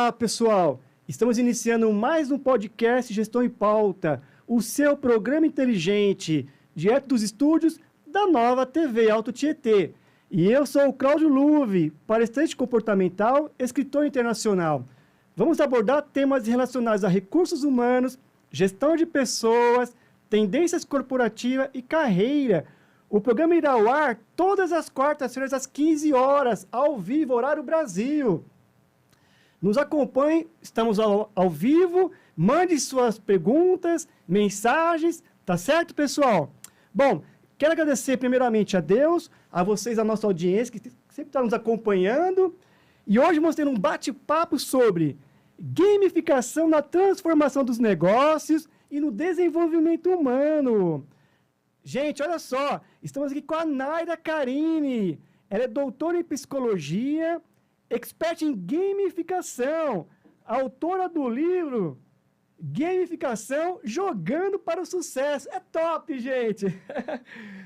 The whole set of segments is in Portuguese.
Olá, pessoal! Estamos iniciando mais um podcast Gestão em Pauta, o seu programa inteligente, direto dos estúdios da Nova TV Alto Tietê. E eu sou o Cláudio Luve, palestrante comportamental, escritor internacional. Vamos abordar temas relacionados a recursos humanos, gestão de pessoas, tendências corporativas e carreira. O programa irá ao ar todas as quartas-feiras às 15 horas, ao vivo, horário Brasil. Nos acompanhe, estamos ao vivo, mande suas perguntas, mensagens, tá certo, pessoal? Bom, quero agradecer primeiramente a Deus, a vocês, a nossa audiência, que sempre está nos acompanhando. E hoje vamos ter um bate-papo sobre gamificação na transformação dos negócios e no desenvolvimento humano. Gente, olha só, estamos aqui com a Naira Carini. Ela é doutora em psicologia, expert em gamificação, autora do livro Gamificação Jogando para o Sucesso. É top, gente!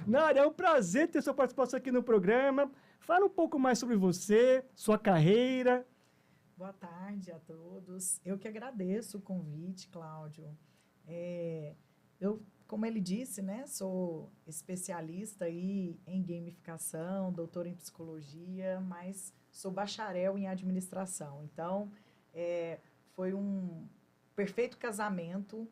Naira, é um prazer ter sua participação aqui no programa. Fala um pouco mais sobre você, sua carreira. Boa tarde a todos. Eu que agradeço o convite, Cláudio. Como ele disse, né, sou especialista aí em gamificação, doutora em psicologia, mas sou bacharel em administração. Então, foi um perfeito casamento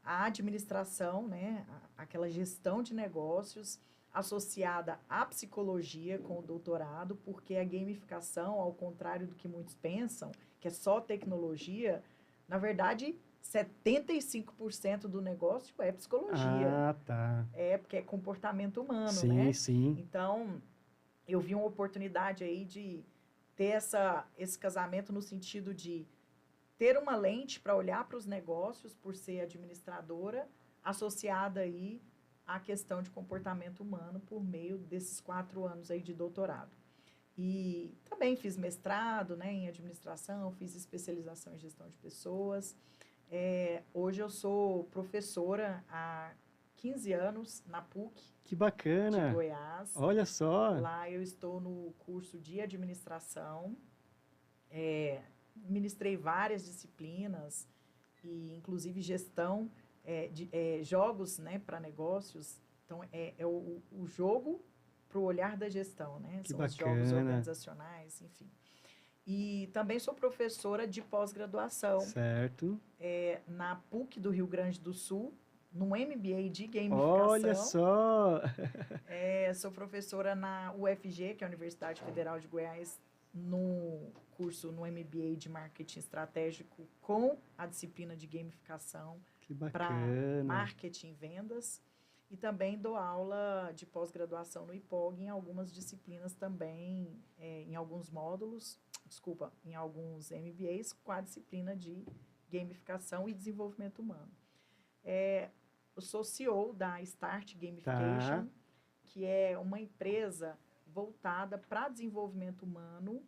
a administração, né, aquela gestão de negócios associada à psicologia com o doutorado, porque a gamificação, ao contrário do que muitos pensam, que é só tecnologia, na verdade, 75% do negócio é psicologia. Ah, tá. Porque é comportamento humano, sim, né? Sim. Então, eu vi uma oportunidade aí de ter esse casamento no sentido de ter uma lente para olhar para os negócios, por ser administradora, associada aí à questão de comportamento humano por meio desses 4 anos aí de doutorado. E também fiz mestrado, né, em administração, fiz especialização em gestão de pessoas. Hoje eu sou professora há 15 anos na PUC. Que bacana! De Goiás. Olha só! Lá eu estou no curso de administração. Ministrei várias disciplinas, e inclusive gestão de jogos, né, para negócios. Então, o jogo para o olhar da gestão, né? Que São bacana. Os jogos organizacionais, enfim. E também sou professora de pós-graduação. Certo. Na PUC do Rio Grande do Sul, no MBA de gamificação. Olha só! Sou professora na UFG, que é a Universidade Federal de Goiás, no curso no MBA de Marketing Estratégico com a disciplina de gamificação para marketing e vendas. E também dou aula de pós-graduação no IPOG em algumas disciplinas também, em alguns módulos, em alguns MBAs com a disciplina de gamificação e desenvolvimento humano. Eu sou CEO da Start Gamification, que é uma empresa voltada para desenvolvimento humano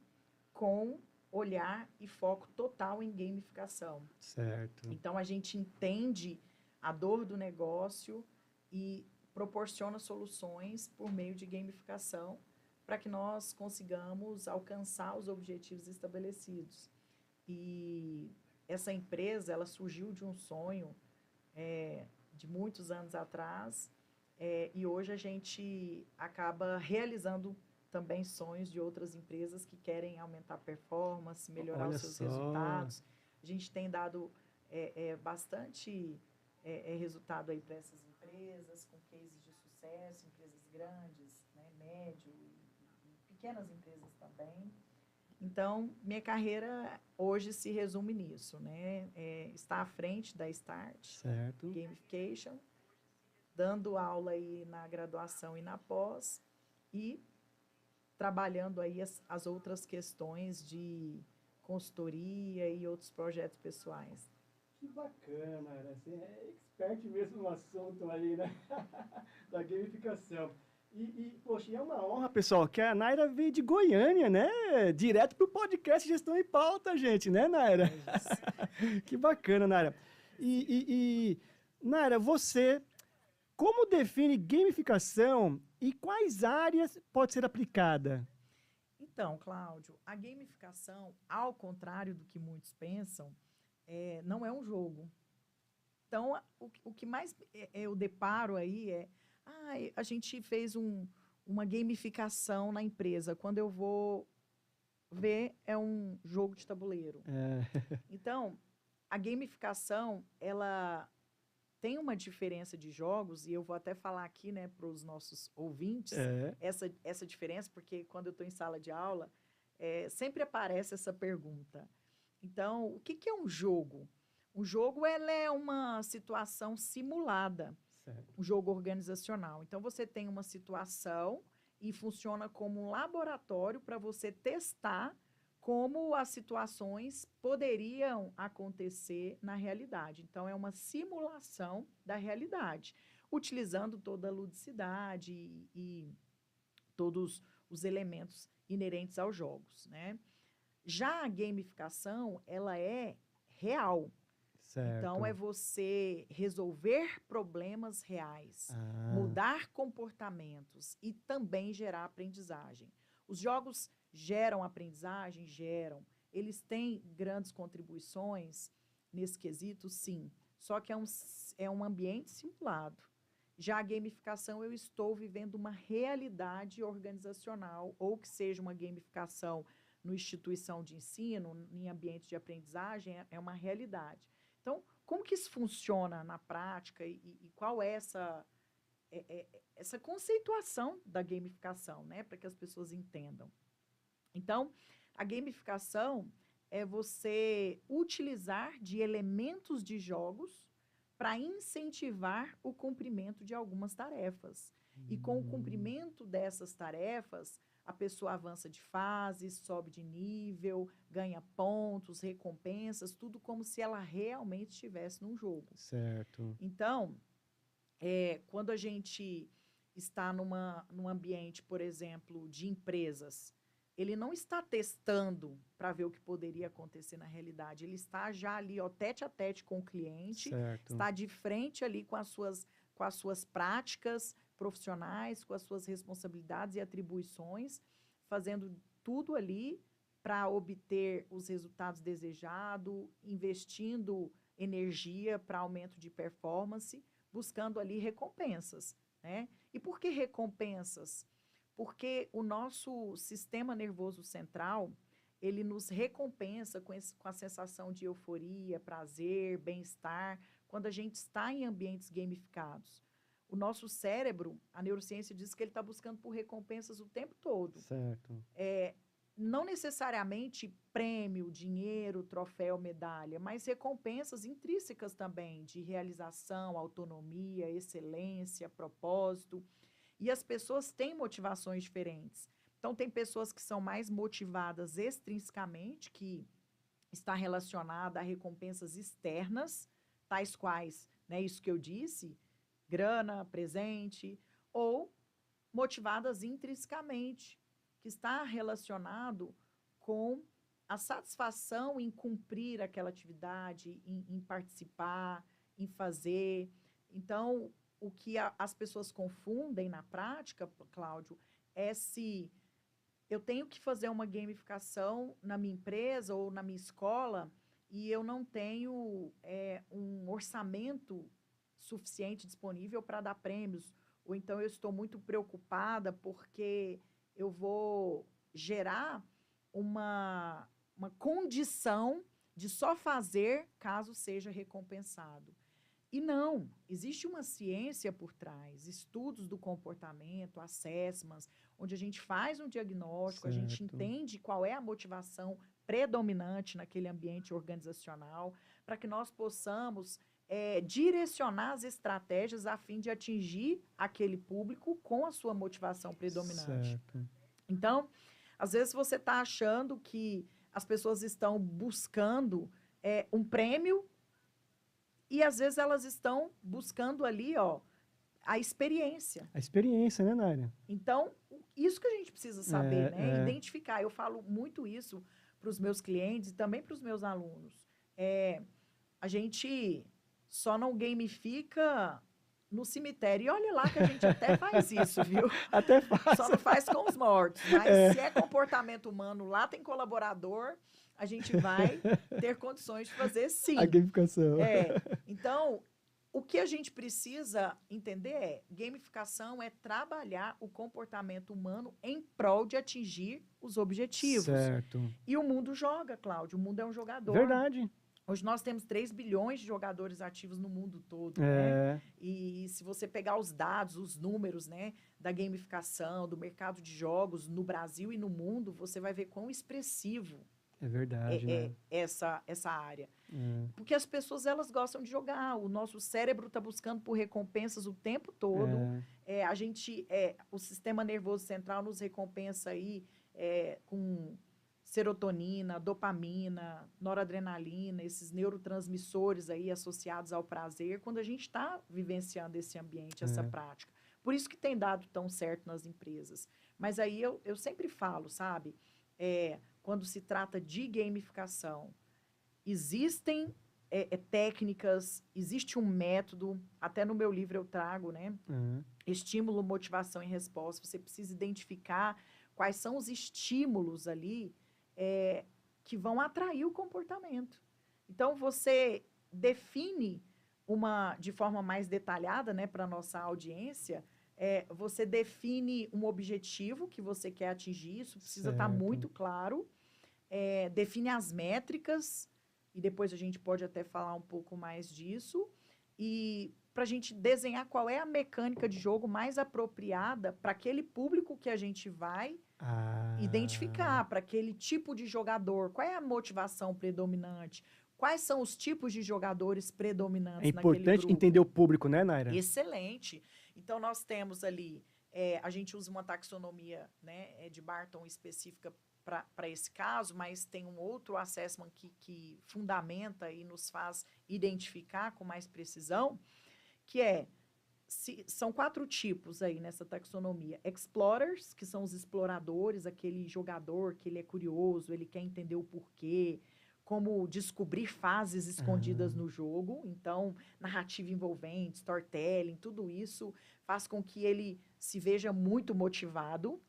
com olhar e foco total em gamificação. Certo. Então, a gente entende a dor do negócio e proporciona soluções por meio de gamificação para que nós consigamos alcançar os objetivos estabelecidos. E essa empresa, ela surgiu de um sonho de muitos anos atrás, e hoje a gente acaba realizando também sonhos de outras empresas que querem aumentar a performance, melhorar os seus resultados. A gente tem dado bastante resultado aí para essas empresas, com cases de sucesso, empresas grandes, né, médio e pequenas empresas também. Então, minha carreira hoje se resume nisso, né? Está à frente da Start, certo. Gamification, dando aula aí na graduação e na pós, e trabalhando aí as outras questões de consultoria e outros projetos pessoais. Que bacana, você é expert mesmo no assunto aí, né? Da gamificação. Poxa, é uma honra, pessoal, que a Naira veio de Goiânia, né? Direto pro podcast Gestão em Pauta, gente, né, Naira? Que bacana, Naira. Naira, você, como define gamificação e quais áreas pode ser aplicada? Então, Cláudio, a gamificação, ao contrário do que muitos pensam, não é um jogo. Então, o que mais eu deparo aí a gente fez uma gamificação na empresa. Quando eu vou ver, é um jogo de tabuleiro. Então, a gamificação, ela tem uma diferença de jogos, e eu vou até falar aqui, né, para os nossos ouvintes, essa diferença, porque quando eu estou em sala de aula, sempre aparece essa pergunta. Então, o que é um jogo? Um jogo, ela é uma situação simulada, um jogo organizacional. Então, você tem uma situação e funciona como um laboratório para você testar como as situações poderiam acontecer na realidade. Então, é uma simulação da realidade, utilizando toda a ludicidade e todos os elementos inerentes aos jogos, né? Já a gamificação, ela é real. Certo. Então, é você resolver problemas reais, mudar comportamentos e também gerar aprendizagem. Os jogos geram aprendizagem? Geram. Eles têm grandes contribuições nesse quesito? Sim. Só que é um ambiente simulado. Já a gamificação, eu estou vivendo uma realidade organizacional, ou que seja uma gamificação no instituição de ensino, em ambiente de aprendizagem, é uma realidade. Então, como que isso funciona na prática e qual é essa conceituação da gamificação, né, para que as pessoas entendam? Então, a gamificação é você utilizar de elementos de jogos para incentivar o cumprimento de algumas tarefas. E com o cumprimento dessas tarefas, a pessoa avança de fase, sobe de nível, ganha pontos, recompensas, tudo como se ela realmente estivesse num jogo. Certo. Então, quando a gente está num ambiente, por exemplo, de empresas, ele não está testando para ver o que poderia acontecer na realidade. Ele está já ali, ó, tete a tete com o cliente, está de frente ali com as suas práticas profissionais, com as suas responsabilidades e atribuições, fazendo tudo ali para obter os resultados desejados, investindo energia para aumento de performance, buscando ali recompensas, né? E por que recompensas? Porque o nosso sistema nervoso central, ele nos recompensa com a sensação de euforia, prazer, bem-estar, quando a gente está em ambientes gamificados. O nosso cérebro, a neurociência diz que ele está buscando por recompensas o tempo todo. Certo. Não necessariamente prêmio, dinheiro, troféu, medalha, mas recompensas intrínsecas também, de realização, autonomia, excelência, propósito. E as pessoas têm motivações diferentes. Então, tem pessoas que são mais motivadas extrinsecamente, que está relacionada a recompensas externas, tais quais, né, isso que eu disse, grana, presente, ou motivadas intrinsecamente, que está relacionado com a satisfação em cumprir aquela atividade, em participar, em fazer. Então, o que as pessoas confundem na prática, Cláudio, é se eu tenho que fazer uma gamificação na minha empresa ou na minha escola e eu não tenho um orçamento suficiente disponível para dar prêmios, ou então eu estou muito preocupada porque eu vou gerar uma condição de só fazer caso seja recompensado. E não, existe uma ciência por trás, estudos do comportamento, assessments, onde a gente faz um diagnóstico, a gente entende qual é a motivação predominante naquele ambiente organizacional, para que nós possamos direcionar as estratégias a fim de atingir aquele público com a sua motivação predominante. Certo. Então, às vezes você está achando que as pessoas estão buscando um prêmio e, às vezes, elas estão buscando ali, ó, a experiência. A experiência, né, Nária? Então, isso que a gente precisa saber, né? Identificar. Eu falo muito isso para os meus clientes e também para os meus alunos. A gente só não gamifica no cemitério. E olha lá que a gente até faz isso, viu? Até faz. Só não faz com os mortos. Mas se é comportamento humano, lá tem colaborador, a gente vai ter condições de fazer sim. A gamificação. Então, o que a gente precisa entender é, gamificação é trabalhar o comportamento humano em prol de atingir os objetivos. Certo. E o mundo joga, Cláudio, o mundo é um jogador. Verdade. Hoje nós temos 3 bilhões de jogadores ativos no mundo todo, né? E se você pegar os dados, os números, né, da gamificação, do mercado de jogos no Brasil e no mundo, você vai ver quão expressivo É verdade, né? essa área. Porque as pessoas, elas gostam de jogar. O nosso cérebro está buscando por recompensas o tempo todo. O sistema nervoso central nos recompensa aí com serotonina, dopamina, noradrenalina, esses neurotransmissores aí associados ao prazer, quando a gente está vivenciando esse ambiente, essa prática. Por isso que tem dado tão certo nas empresas. Mas aí eu sempre falo, sabe? Quando se trata de gamificação, existem técnicas, existe um método, até no meu livro eu trago, né? Estímulo, motivação e resposta. Você precisa identificar quais são os estímulos ali que vão atrair o comportamento. Então, você define de forma mais detalhada, né, para a nossa audiência, você define um objetivo que você quer atingir, isso precisa estar muito claro, define as métricas, e depois a gente pode até falar um pouco mais disso, e para a gente desenhar qual é a mecânica de jogo mais apropriada para aquele público que a gente vai identificar, para aquele tipo de jogador, qual é a motivação predominante, quais são os tipos de jogadores predominantes naquele grupo. É importante entender o público, né, Naira? Excelente. Então, nós temos ali, a gente usa uma taxonomia, né, de Barton específica para esse caso, mas tem um outro assessment que fundamenta e nos faz identificar com mais precisão, que são 4 tipos aí nessa taxonomia. Explorers, que são os exploradores, aquele jogador que ele é curioso, ele quer entender o porquê, como descobrir fases escondidas no jogo. Então, narrativa envolvente, storytelling, tudo isso faz com que ele se veja muito motivado.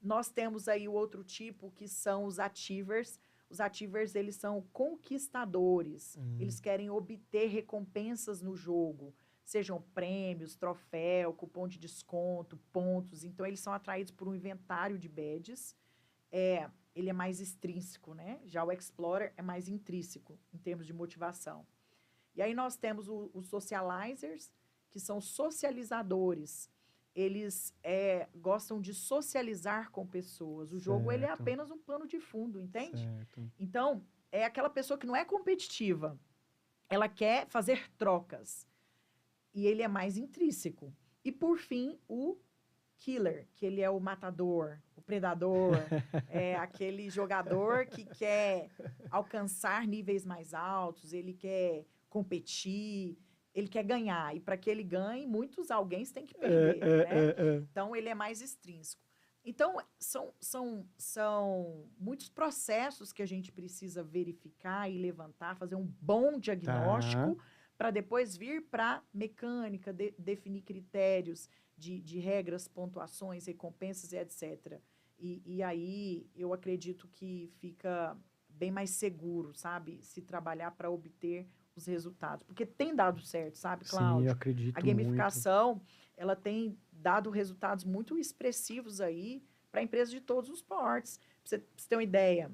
Nós temos aí o outro tipo, que são os achievers. Os achievers, eles são conquistadores. Eles querem obter recompensas no jogo, sejam prêmios, troféu, cupom de desconto, pontos. Então, eles são atraídos por um inventário de badges. Ele é mais extrínseco, né? Já o Explorer é mais intrínseco, em termos de motivação. E aí nós temos os socializers, que são socializadores. Eles gostam de socializar com pessoas. O jogo, ele é apenas um pano de fundo, entende? Certo. Então, é aquela pessoa que não é competitiva. Ela quer fazer trocas. E ele é mais intrínseco. E, por fim, o killer, que ele é o matador, o predador, é aquele jogador que quer alcançar níveis mais altos, ele quer competir, ele quer ganhar. E para que ele ganhe, muitos alguém têm que perder, né? Então, ele é mais extrínseco. Então, são muitos processos que a gente precisa verificar e levantar, fazer um bom diagnóstico, para depois vir para mecânica, definir critérios de regras, pontuações, recompensas e etc. E aí eu acredito que fica bem mais seguro, sabe? Se trabalhar para obter os resultados. Porque tem dado certo, sabe, Cláudio? Sim, eu acredito. A gamificação, ela tem dado resultados muito expressivos aí para empresas de todos os portes. Pra você ter uma ideia,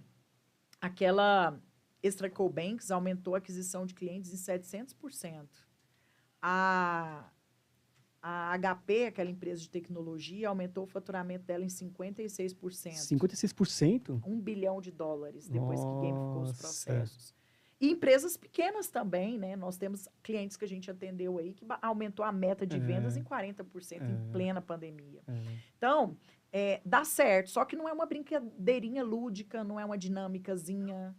aquela Extra Banks aumentou a aquisição de clientes em 700%. A HP, aquela empresa de tecnologia, aumentou o faturamento dela em 56%. 56%? $1 bilhão depois que gamificou os processos. E empresas pequenas também, né? Nós temos clientes que a gente atendeu aí que aumentou a meta de vendas em 40% em plena pandemia. Então, dá certo, só que não é uma brincadeirinha lúdica, não é uma dinâmicazinha.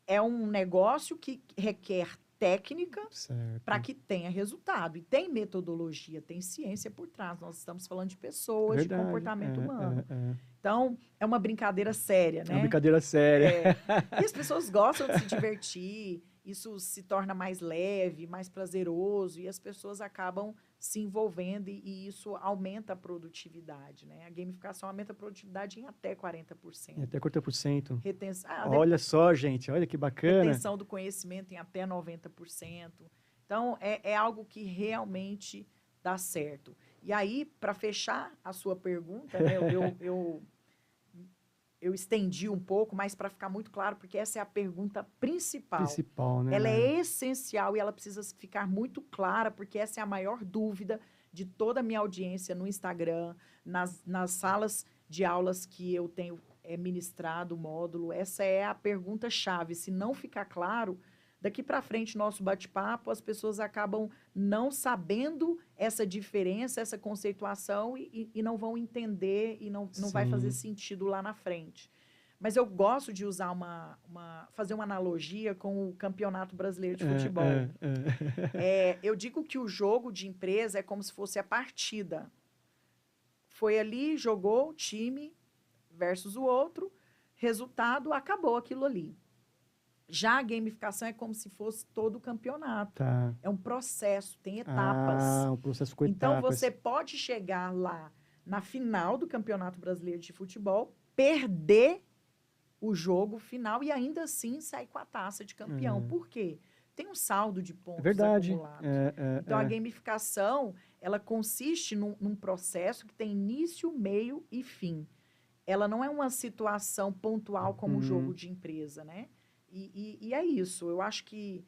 É um negócio que requer técnica para que tenha resultado. E tem metodologia, tem ciência por trás. Nós estamos falando de pessoas, de comportamento humano. Então, é uma brincadeira séria, né? É uma brincadeira séria. E as pessoas gostam de se divertir. isso se torna mais leve, mais prazeroso, e as pessoas acabam se envolvendo, e isso aumenta a produtividade, né? A gamificação aumenta a produtividade em até 40%. Até 40%. Retenção, Olha só, gente, olha que bacana. retenção do conhecimento em até 90%. Então, é algo que realmente dá certo. E aí, para fechar a sua pergunta, né, eu estendi um pouco, mas para ficar muito claro, porque essa é a pergunta principal. Principal, né? Ela é essencial e ela precisa ficar muito clara, porque essa é a maior dúvida de toda a minha audiência no Instagram, nas salas de aulas que eu tenho ministrado o módulo. Essa é a pergunta-chave. Se não ficar claro, daqui para frente, nosso bate-papo, as pessoas acabam não sabendo essa diferença, essa conceituação e não vão entender e não vai fazer sentido lá na frente. Mas eu gosto de usar fazer uma analogia com o Campeonato Brasileiro de Futebol. Eu digo que o jogo de empresa é como se fosse a partida. Foi ali, jogou o time versus o outro, resultado, acabou aquilo ali. Já a gamificação é como se fosse todo o campeonato. Tá. É um processo, tem etapas. Um processo com então, etapas. você pode chegar lá na final do Campeonato Brasileiro de Futebol, perder o jogo final e ainda assim sair com a taça de campeão. Por quê? Tem um saldo de pontos acumulado. Então, a gamificação, ela consiste num processo que tem início, meio e fim. Ela não é uma situação pontual como o jogo de empresa, né? E é isso. Eu acho que,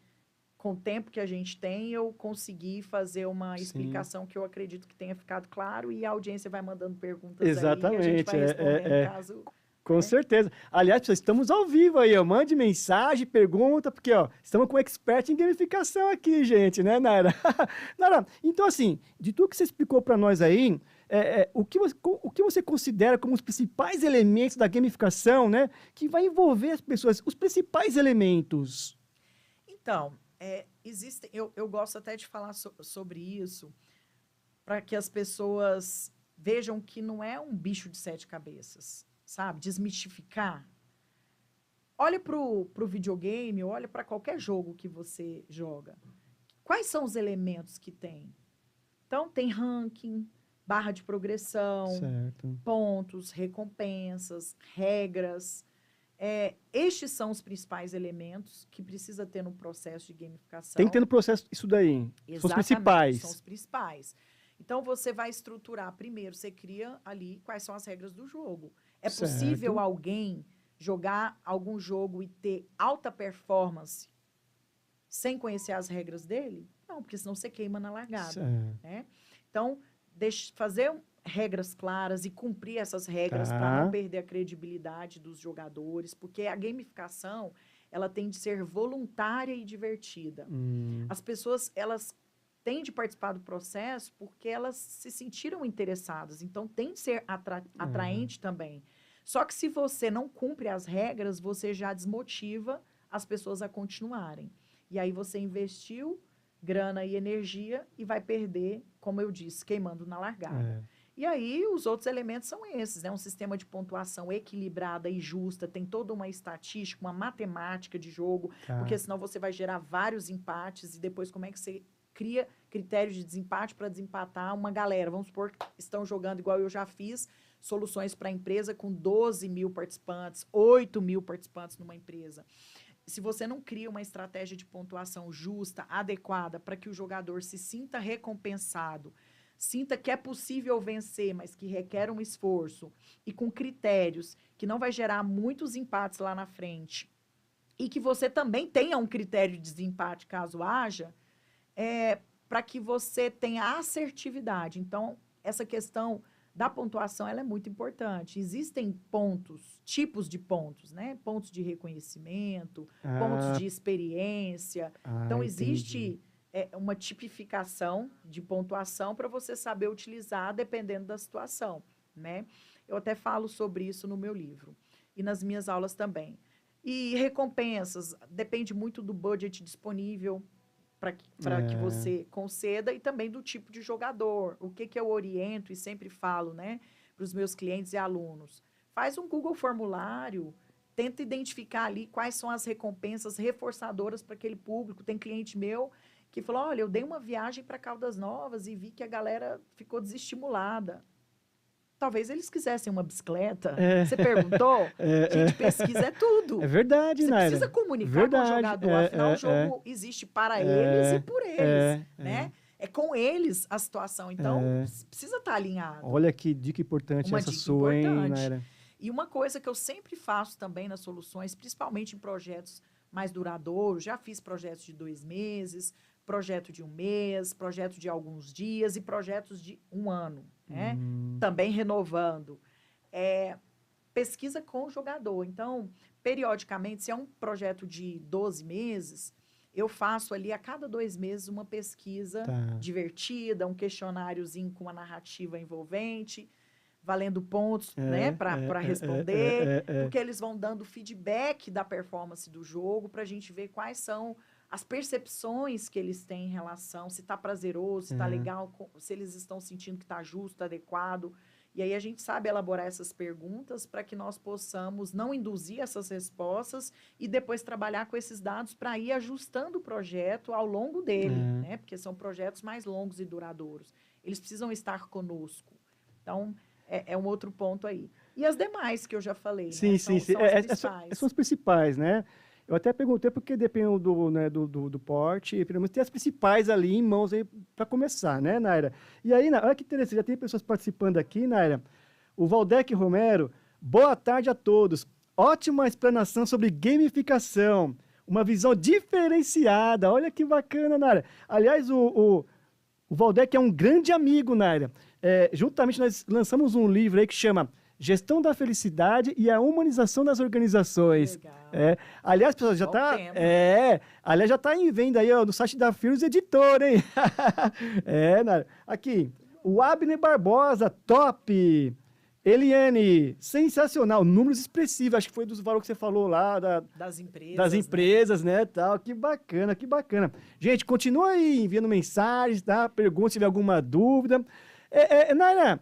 com o tempo que a gente tem, eu consegui fazer uma explicação que eu acredito que tenha ficado claro, e a audiência vai mandando perguntas aí, e a gente vai respondendo caso... Com certeza. Aliás, pessoal, estamos ao vivo aí, ó. Mande mensagem, pergunta, porque, ó, estamos com um expert em gamificação aqui, gente, né, Nara? Nara, então, assim, de tudo que você explicou para nós aí, o que você considera como os principais elementos da gamificação, né, que vai envolver as pessoas, os principais elementos? Então, existem, eu gosto até de falar sobre isso, para que as pessoas vejam que não é um bicho de 7 cabeças. Sabe? Desmistificar. Olha pro videogame, olha para qualquer jogo que você joga. Quais são os elementos que tem? Então, tem ranking, barra de progressão, pontos, recompensas, regras. Estes são os principais elementos que precisa ter no processo de gamificação. Tem que ter no processo isso daí. Exatamente, são os principais. São os principais. Então, você vai estruturar primeiro, você cria ali quais são as regras do jogo. É possível alguém jogar algum jogo e ter alta performance sem conhecer as regras dele? Não, porque senão você queima na largada. Né? Então, fazer regras claras e cumprir essas regras para não perder a credibilidade dos jogadores, porque a gamificação, ela tem de ser voluntária e divertida. As pessoas, elas têm de participar do processo porque elas se sentiram interessadas. Então, tem de ser atraente também. Só que se você não cumpre as regras, você já desmotiva as pessoas a continuarem. E aí você investiu grana e energia e vai perder, como eu disse, queimando na largada. E aí os outros elementos são esses, né? Um sistema de pontuação equilibrada e justa, tem toda uma estatística, uma matemática de jogo, porque senão você vai gerar vários empates e depois como é que você cria critérios de desempate para desempatar uma galera. Vamos supor que estão jogando igual eu já fiz, soluções para a empresa com 12 mil participantes, 8 mil participantes numa empresa. Se você não cria uma estratégia de pontuação justa, adequada, para que o jogador se sinta recompensado, sinta que é possível vencer, mas que requer um esforço, e com critérios que não vai gerar muitos empates lá na frente, e que você também tenha um critério de desempate, caso haja, para que você tenha assertividade. Então, essa questão da pontuação, ela é muito importante. Existem pontos, tipos de pontos, né? Pontos de reconhecimento, pontos de experiência. Então, existe uma tipificação de pontuação para você saber utilizar dependendo da situação, né? Eu até falo sobre isso no meu livro e nas minhas aulas também. E recompensas, depende muito do budget disponível para que você conceda e também do tipo de jogador. O que eu oriento e sempre falo, né, para os meus clientes e alunos? Faz um Google formulário, tenta identificar ali quais são as recompensas reforçadoras para aquele público. Tem cliente meu que falou, olha, eu dei uma viagem para Caldas Novas e vi que a galera ficou desestimulada. Talvez eles quisessem uma bicicleta. Você perguntou? Gente, pesquisa é tudo. É verdade, Você Naira. precisa comunicar Verdade. com o jogador. Afinal, o jogo existe para eles e por eles, né? É com eles a situação. Então, precisa estar alinhado. Olha que dica importante Uma essa dica sua, hein, importante. Naira? E uma coisa que eu sempre faço também nas soluções, principalmente em projetos mais duradouros, já fiz projetos de 2 meses, projeto de 1 mês, projeto de alguns dias e projetos de 1 ano, né? Também renovando. Pesquisa com o jogador. Então, periodicamente, se é um projeto de 12 meses, eu faço ali a cada 2 meses uma pesquisa divertida, um questionáriozinho com uma narrativa envolvente, valendo pontos, né, para responder, porque eles vão dando feedback da performance do jogo para a gente ver quais são as percepções que eles têm em relação, se está prazeroso, se está legal, se eles estão sentindo que está justo, adequado. E aí a gente sabe elaborar essas perguntas para que nós possamos não induzir essas respostas e depois trabalhar com esses dados para ir ajustando o projeto ao longo dele, né? Porque são projetos mais longos e duradouros. Eles precisam estar conosco. Então, é um outro ponto aí. E as demais que eu já falei, sim, né? Sim. São as principais. Essas são as principais, né? Eu até perguntei porque depende do porte, pelo menos tem as principais ali em mãos aí para começar, né, Naira? E aí, olha que interessante, já tem pessoas participando aqui, Naira. O Valdec Romero, boa tarde a todos. Ótima explanação sobre gamificação, uma visão diferenciada. Olha que bacana, Naira. Aliás, o Valdec é um grande amigo, Naira. Juntamente nós lançamos um livro aí que chama Gestão da Felicidade e a Humanização das Organizações. Legal. Aliás, pessoal, já está aliás, já tá em venda aí, ó, no site da Fios Editor, hein? Naira. Aqui, o Abner Barbosa, top! Eliane, sensacional, números expressivos, acho que foi dos valores que você falou lá, das empresas. Das empresas, né, tal, que bacana, que bacana. Gente, continua aí enviando mensagens, tá? Pergunta se tiver alguma dúvida. Naira,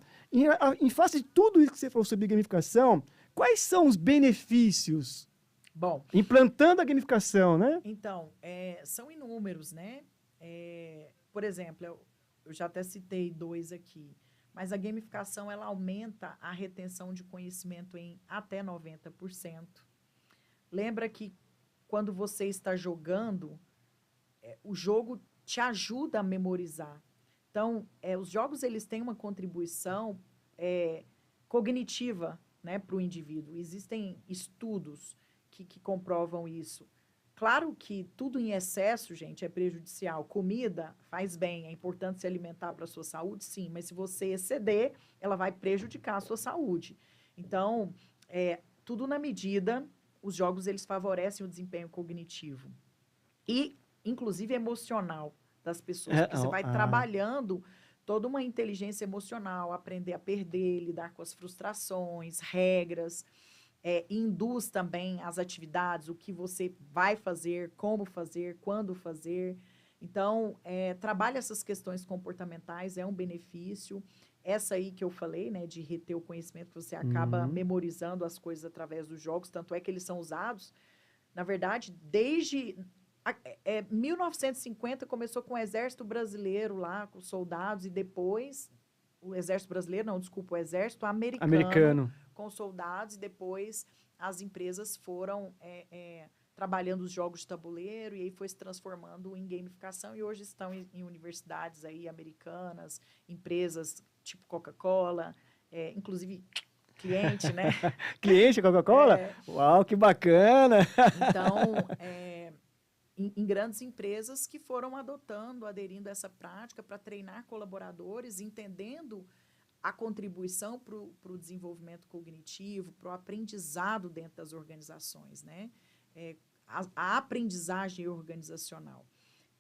em face de tudo isso que você falou sobre gamificação, quais são os benefícios? Bom, implantando a gamificação, né? Então, são inúmeros, né? Por exemplo, eu já até citei 2 aqui, mas a gamificação ela aumenta a retenção de conhecimento em até 90%. Lembra que quando você está jogando, o jogo te ajuda a memorizar. Então, os jogos eles têm uma contribuição cognitiva, né, para o indivíduo. Existem estudos que comprovam isso. Claro que tudo em excesso, gente, é prejudicial. Comida faz bem, é importante se alimentar para a sua saúde, sim, mas se você exceder, ela vai prejudicar a sua saúde. Então, tudo na medida, os jogos eles favorecem o desempenho cognitivo e, inclusive, emocional das pessoas, porque você vai trabalhando toda uma inteligência emocional, aprender a perder, lidar com as frustrações, regras, induz também as atividades, o que você vai fazer, como fazer, quando fazer. Então, trabalha essas questões comportamentais, é um benefício. Essa aí que eu falei, né, de reter o conhecimento, que você acaba memorizando as coisas através dos jogos, tanto é que eles são usados, na verdade, desde 1950 começou com o Exército Brasileiro lá, com soldados, e depois o Exército Brasileiro, não, desculpa, o Exército Americano. Com soldados, e depois as empresas foram trabalhando os jogos de tabuleiro, e aí foi se transformando em gamificação, e hoje estão em universidades aí americanas, empresas tipo Coca-Cola, inclusive cliente, né? Cliente Coca-Cola? Uau, que bacana! Então, em grandes empresas que foram aderindo a essa prática para treinar colaboradores, entendendo a contribuição para o desenvolvimento cognitivo, para o aprendizado dentro das organizações, né? A aprendizagem organizacional.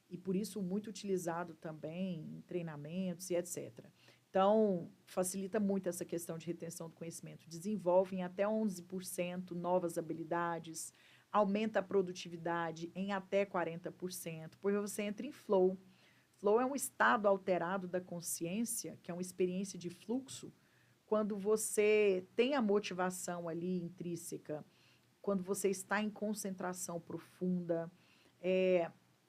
E, por isso, muito utilizado também em treinamentos e etc. Então, facilita muito essa questão de retenção do conhecimento. Desenvolve em até 11% novas habilidades, aumenta a produtividade em até 40%, porque você entra em flow. Flow é um estado alterado da consciência, que é uma experiência de fluxo, quando você tem a motivação ali intrínseca quando você está em concentração profunda,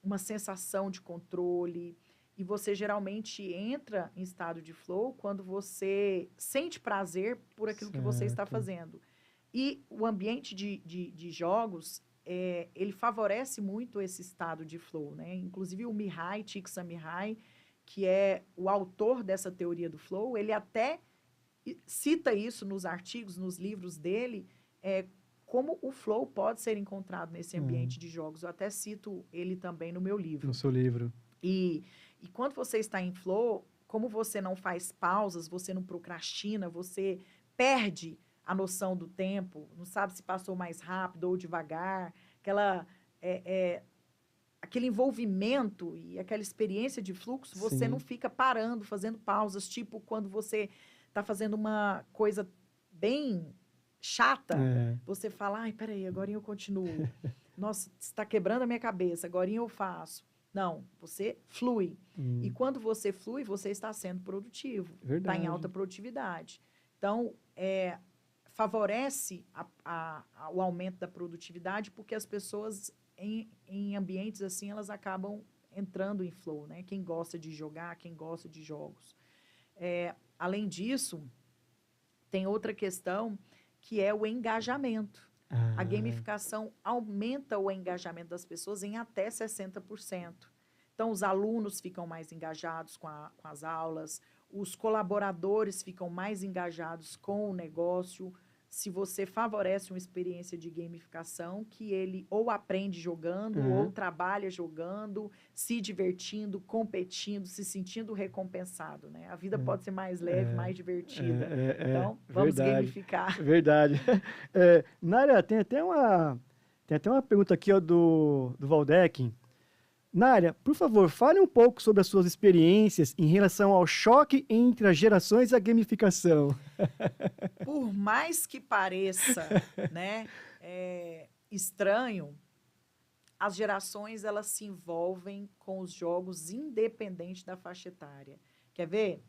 uma sensação de controle, e você geralmente entra em estado de flow quando você sente prazer por aquilo que você está fazendo. E o ambiente de jogos, ele favorece muito esse estado de flow, né? Inclusive o Mihai Csikszentmihalyi, que é o autor dessa teoria do flow, ele até cita isso nos artigos, nos livros dele, como o flow pode ser encontrado nesse ambiente de jogos. Eu até cito ele também no meu livro. No seu livro. E quando você está em flow, como você não faz pausas, você não procrastina, você perde a noção do tempo, não sabe se passou mais rápido ou devagar, aquele envolvimento e aquela experiência de fluxo, você não fica parando, fazendo pausas, tipo quando você está fazendo uma coisa bem chata, você fala, ai, peraí, agora eu continuo. Nossa, está quebrando a minha cabeça, agora eu faço. Não, você flui. E quando você flui, você está sendo produtivo. Está em alta produtividade. Então, favorece o aumento da produtividade, porque as pessoas, em ambientes assim, elas acabam entrando em flow, né? Quem gosta de jogar, quem gosta de jogos. Além disso, tem outra questão, que é o engajamento. A gamificação aumenta o engajamento das pessoas em até 60%. Então, os alunos ficam mais engajados com as aulas, os colaboradores ficam mais engajados com o negócio. Se você favorece uma experiência de gamificação, que ele ou aprende jogando, ou trabalha jogando, se divertindo, competindo, se sentindo recompensado, né? A vida pode ser mais leve, mais divertida. Então, vamos gamificar. Verdade. Nária, tem até uma pergunta aqui, ó, do Valdec. Nária, por favor, fale um pouco sobre as suas experiências em relação ao choque entre as gerações e a gamificação. Por mais que pareça, né, estranho, as gerações elas se envolvem com os jogos independente da faixa etária. Quer ver?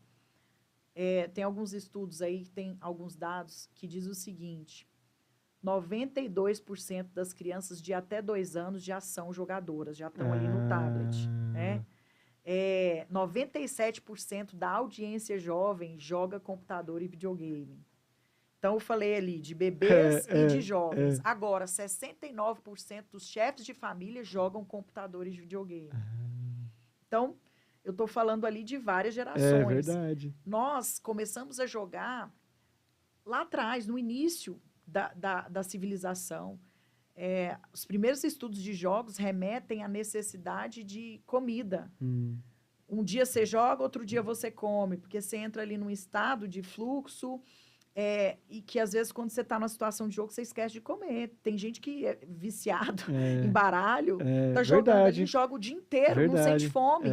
Tem alguns estudos aí, tem alguns dados que diz o seguinte: 92% das crianças de até 2 anos já são jogadoras, já estão ali no tablet, né? 97% da audiência jovem joga computador e videogame. Então, eu falei ali de bebês e de jovens. Agora, 69% dos chefes de família jogam computador e videogame. Então, eu estou falando ali de várias gerações. É verdade. Nós começamos a jogar lá atrás, no início da civilização. Os primeiros estudos de jogos remetem à necessidade de comida. Um dia você joga, outro dia você come, porque você entra ali num estado de fluxo, e que às vezes quando você está numa situação de jogo, você esquece de comer. Tem gente que é viciado em baralho, tá jogando ali, joga o dia inteiro, não sente fome.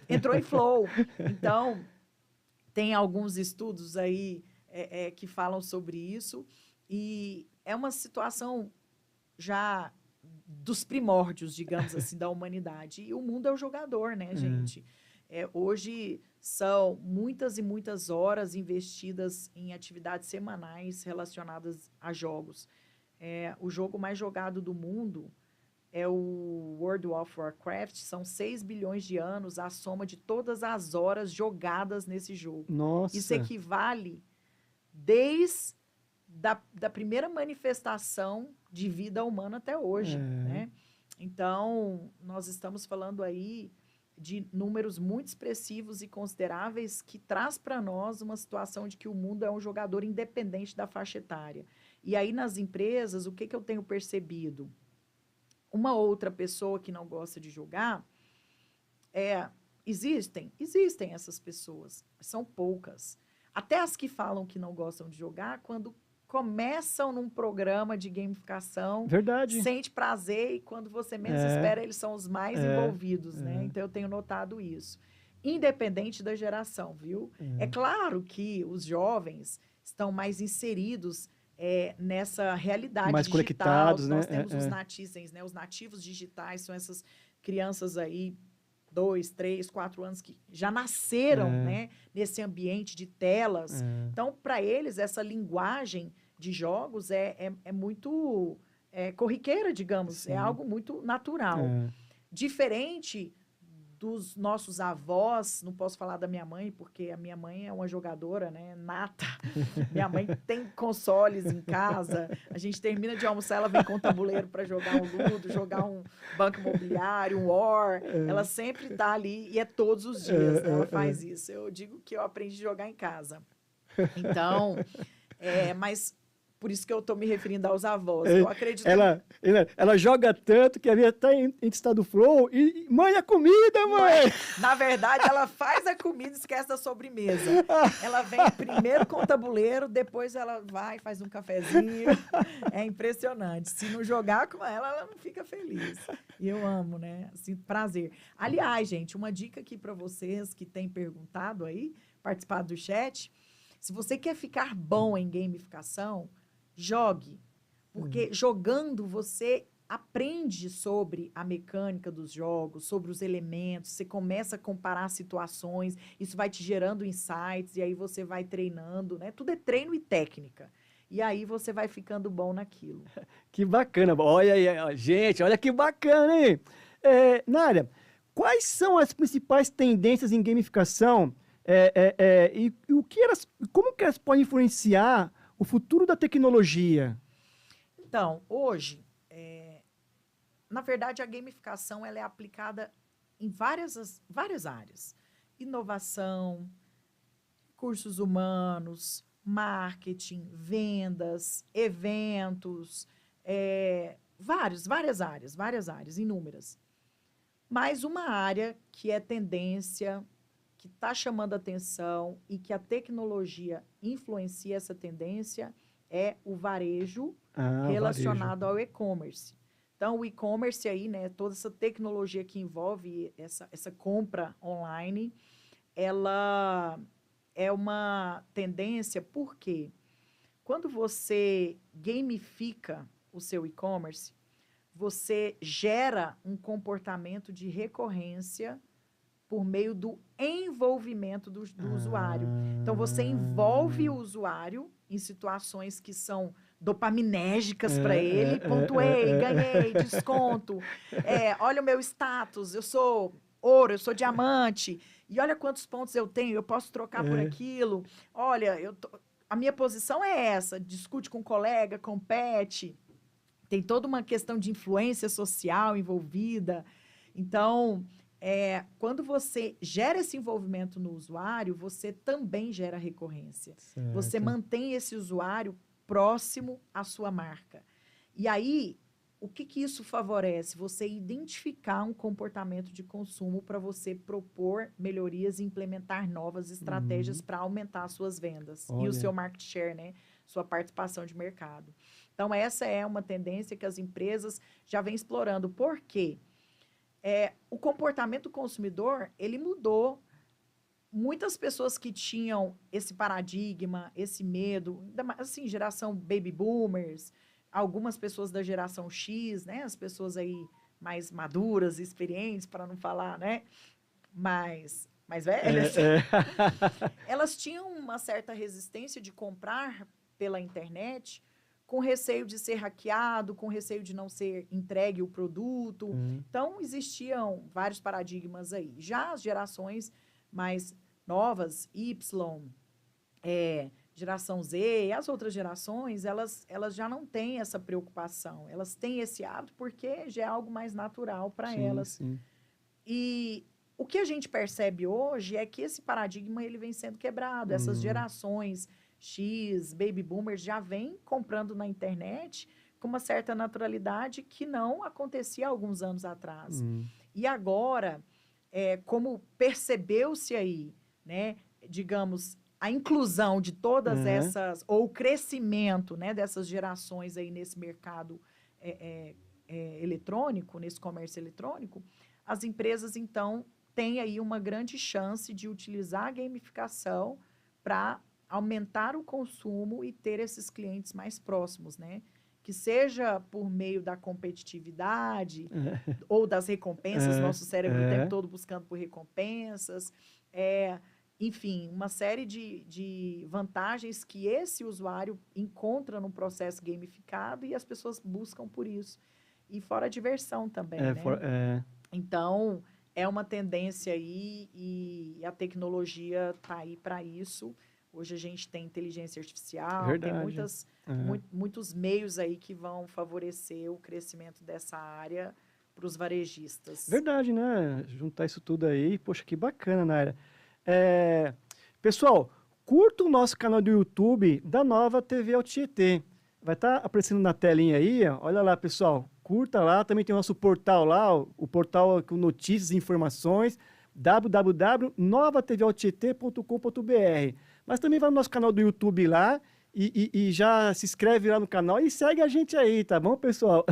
Entrou em flow. Então, tem alguns estudos aí que falam sobre isso. E é uma situação já dos primórdios, digamos assim, da humanidade. E o mundo é o jogador, né, gente? Hoje são muitas e muitas horas investidas em atividades semanais relacionadas a jogos. O jogo mais jogado do mundo é o World of Warcraft. São 6 bilhões de anos a soma de todas as horas jogadas nesse jogo. Nossa! Isso equivale desde da primeira manifestação de vida humana até hoje, né? Então, nós estamos falando aí de números muito expressivos e consideráveis que traz para nós uma situação de que o mundo é um jogador independente da faixa etária. E aí, nas empresas, o que eu tenho percebido? Uma outra pessoa que não gosta de jogar, existem essas pessoas, são poucas. Até as que falam que não gostam de jogar, quando começam num programa de gamificação, sente prazer, e quando você menos espera, eles são os mais envolvidos, né? Então, eu tenho notado isso. Independente da geração, viu? É claro que os jovens estão mais inseridos nessa realidade mais digital. Conectados, Nós né? temos os nativos, né? Os nativos digitais são essas crianças aí, 2, 3, 4 anos, que já nasceram, né, nesse ambiente de telas. Então, para eles, essa linguagem de jogos é muito corriqueira, digamos. Sim. É algo muito natural. Diferente dos nossos avós, não posso falar da minha mãe, porque a minha mãe é uma jogadora, né, nata. Minha mãe tem consoles em casa, a gente termina de almoçar, ela vem com o tabuleiro para jogar um Ludo, jogar um Banco Imobiliário, um War. Ela sempre tá ali e é todos os dias, né, ela faz isso. Eu digo que eu aprendi a jogar em casa. Então, mas por isso que eu estou me referindo aos avós. Eu acredito... Ela joga tanto que a minha está em estado flow e... Mãe, a comida, mãe! Na verdade, ela faz a comida e esquece da sobremesa. Ela vem primeiro com o tabuleiro, depois ela vai, faz um cafezinho. É impressionante. Se não jogar com ela não fica feliz. E eu amo, né? Assim, prazer. Aliás, gente, uma dica aqui para vocês que têm perguntado aí, participado do chat. Se você quer ficar bom em gamificação, jogue, porque jogando você aprende sobre a mecânica dos jogos, sobre os elementos, você começa a comparar situações, isso vai te gerando insights, e aí você vai treinando, né? Tudo é treino e técnica. E aí você vai ficando bom naquilo. Que bacana. Olha aí, gente, olha que bacana, hein? Nália, quais são as principais tendências em gamificação e como que elas podem influenciar o futuro da tecnologia? Então, hoje, na verdade, a gamificação ela é aplicada em várias áreas. Inovação, recursos humanos, marketing, vendas, eventos, várias áreas, inúmeras. Mas uma área que é tendência, que está chamando atenção e que a tecnologia influencia essa tendência é o varejo relacionado ao e-commerce. Então, o e-commerce aí, né, toda essa tecnologia que envolve essa compra online, ela é uma tendência porque quando você gamifica o seu e-commerce, você gera um comportamento de recorrência por meio do envolvimento do usuário. Então, você envolve o usuário em situações que são dopaminérgicas para ele. Pontuei, ganhei, desconto. Olha o meu status, eu sou ouro, eu sou diamante. E olha quantos pontos eu tenho, eu posso trocar por aquilo. Olha, a minha posição é essa. Discute com um colega, compete. Tem toda uma questão de influência social envolvida. Então... quando você gera esse envolvimento no usuário, você também gera recorrência. Certo. Você mantém esse usuário próximo à sua marca. E aí, o que isso favorece? Você identificar um comportamento de consumo para você propor melhorias e implementar novas estratégias para aumentar as suas vendas. Olha. E o seu market share, né? Sua participação de mercado. Então, essa é uma tendência que as empresas já vêm explorando. Por quê? O comportamento do consumidor, ele mudou. Muitas pessoas que tinham esse paradigma, esse medo, assim, geração baby boomers, algumas pessoas da geração X, né, as pessoas aí mais maduras, experientes, para não falar, né, mais velhas, elas tinham uma certa resistência de comprar pela internet, com receio de ser hackeado, com receio de não ser entregue o produto. Então, existiam vários paradigmas aí. Já as gerações mais novas, Y, geração Z, e as outras gerações, elas já não têm essa preocupação. Elas têm esse hábito porque já é algo mais natural para elas. Sim. E o que a gente percebe hoje é que esse paradigma ele vem sendo quebrado. Essas gerações... X, baby boomers, já vem comprando na internet com uma certa naturalidade que não acontecia há alguns anos atrás. E agora, como percebeu-se aí, né, digamos, a inclusão de todas essas, ou o crescimento, né, dessas gerações aí nesse mercado eletrônico, nesse comércio eletrônico, as empresas, então, têm aí uma grande chance de utilizar a gamificação para aumentar o consumo e ter esses clientes mais próximos, né? Que seja por meio da competitividade ou das recompensas, nosso cérebro o tempo todo buscando por recompensas, enfim, uma série de vantagens que esse usuário encontra no processo gamificado e as pessoas buscam por isso. E fora a diversão também, né? Então, é uma tendência aí e a tecnologia está aí para isso. Hoje a gente tem inteligência artificial, tem muitos meios aí que vão favorecer o crescimento dessa área para os varejistas. Verdade, né? Juntar isso tudo aí, poxa, que bacana, Naira. Pessoal, curta o nosso canal do YouTube da Nova TV Auto Tietê. Vai estar aparecendo na telinha aí, ó. Olha lá, pessoal. Curta lá, também tem o nosso portal lá, o portal com notícias e informações, www.novatvautietê.com.br. Mas também vai no nosso canal do YouTube lá e já se inscreve lá no canal e segue a gente aí, tá bom, pessoal?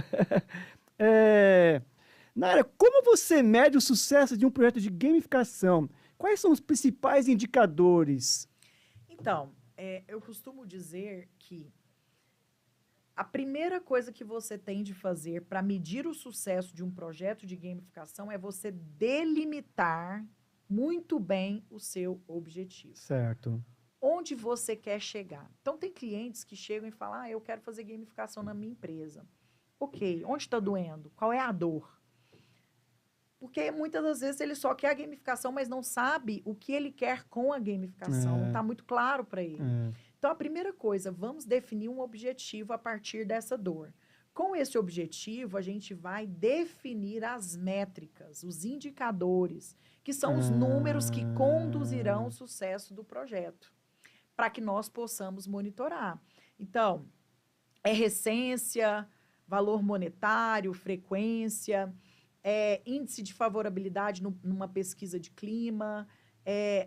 Nara, como você mede o sucesso de um projeto de gamificação? Quais são os principais indicadores? Então, eu costumo dizer que a primeira coisa que você tem de fazer para medir o sucesso de um projeto de gamificação é você delimitar muito bem o seu objetivo. Certo. Onde você quer chegar. Então, tem clientes que chegam e falam, eu quero fazer gamificação na minha empresa. Ok, onde está doendo? Qual é a dor? Porque muitas das vezes ele só quer a gamificação, mas não sabe o que ele quer com a gamificação. Não está muito claro para ele. Então, a primeira coisa, vamos definir um objetivo a partir dessa dor. Com esse objetivo, a gente vai definir as métricas, os indicadores, que são os números que conduzirão o sucesso do projeto, para que nós possamos monitorar. Então, recência, valor monetário, frequência, índice de favorabilidade numa pesquisa de clima,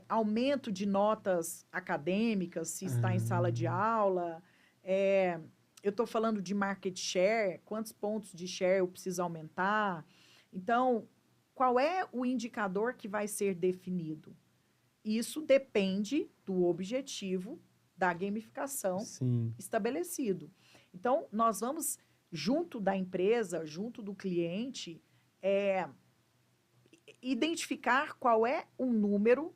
aumento de notas acadêmicas, se está em sala de aula. Eu estou falando de market share, quantos pontos de share eu preciso aumentar. Então, qual é o indicador que vai ser definido? Isso depende do objetivo da gamificação estabelecido. Então, nós vamos, junto da empresa, junto do cliente, identificar qual é o número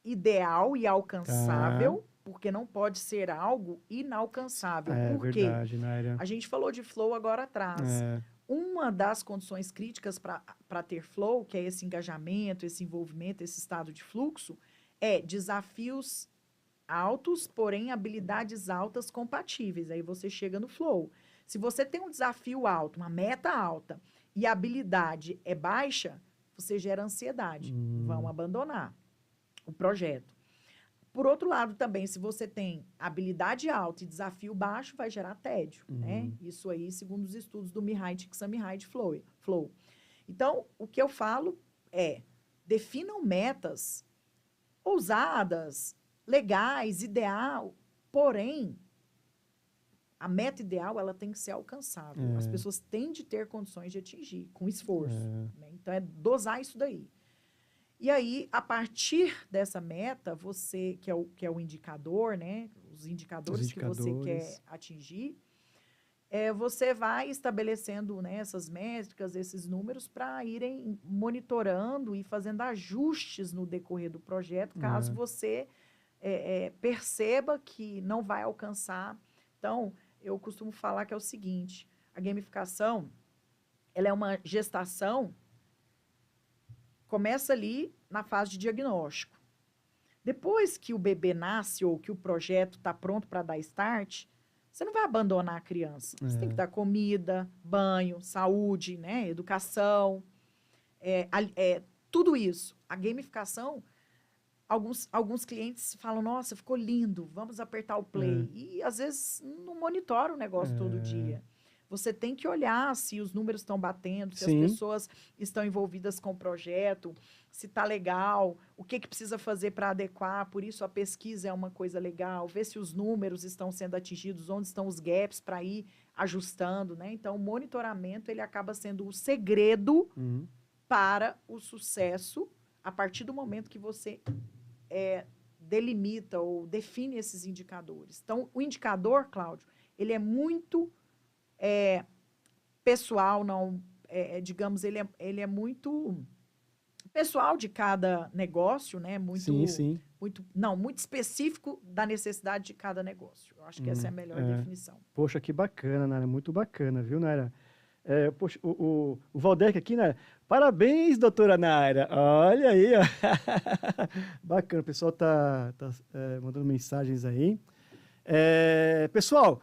ideal e alcançável, porque não pode ser algo inalcançável. Por quê? Verdade, Naira. A gente falou de flow agora atrás. Uma das condições críticas para ter flow, que é esse engajamento, esse envolvimento, esse estado de fluxo, é desafios altos, porém habilidades altas compatíveis. Aí você chega no flow. Se você tem um desafio alto, uma meta alta, e a habilidade é baixa, você gera ansiedade. Vão abandonar o projeto. Por outro lado, também, se você tem habilidade alta e desafio baixo, vai gerar tédio, né? Isso aí, segundo os estudos do Mihai Csikszentmihalyi Flow. Então, o que eu falo é, definam metas ousadas, legais, ideal, porém, a meta ideal, ela tem que ser alcançável. As pessoas têm de ter condições de atingir, com esforço. Né? Então, é dosar isso daí. E aí, a partir dessa meta, você, que é o indicador, né? Os indicadores que você quer atingir, você vai estabelecendo, né, essas métricas, esses números, para irem monitorando e fazendo ajustes no decorrer do projeto, caso você perceba que não vai alcançar. Então, eu costumo falar que é o seguinte, a gamificação, ela é uma gestação, começa ali na fase de diagnóstico. Depois que o bebê nasce ou que o projeto está pronto para dar start, você não vai abandonar a criança. Você tem que dar comida, banho, saúde, né, educação, tudo isso. A gamificação, alguns clientes falam, nossa, ficou lindo, vamos apertar o play. E, às vezes, não monitora o negócio todo dia. Você tem que olhar se os números estão batendo, se as pessoas estão envolvidas com o projeto, se está legal, o que precisa fazer para adequar. Por isso, a pesquisa é uma coisa legal. Ver se os números estão sendo atingidos, onde estão os gaps para ir ajustando. Né? Então, o monitoramento ele acaba sendo o segredo para o sucesso a partir do momento que você delimita ou define esses indicadores. Então, o indicador, Cláudio, ele é muito pessoal, não, digamos, ele é muito pessoal de cada negócio, né? Sim. Muito específico da necessidade de cada negócio. Eu acho que essa é a melhor definição. Poxa, que bacana, Nara. Muito bacana, viu, Nara? Poxa, o Valdec aqui, Nara. Parabéns, doutora Nara. Olha aí, ó. Bacana, o pessoal tá mandando mensagens aí. Pessoal,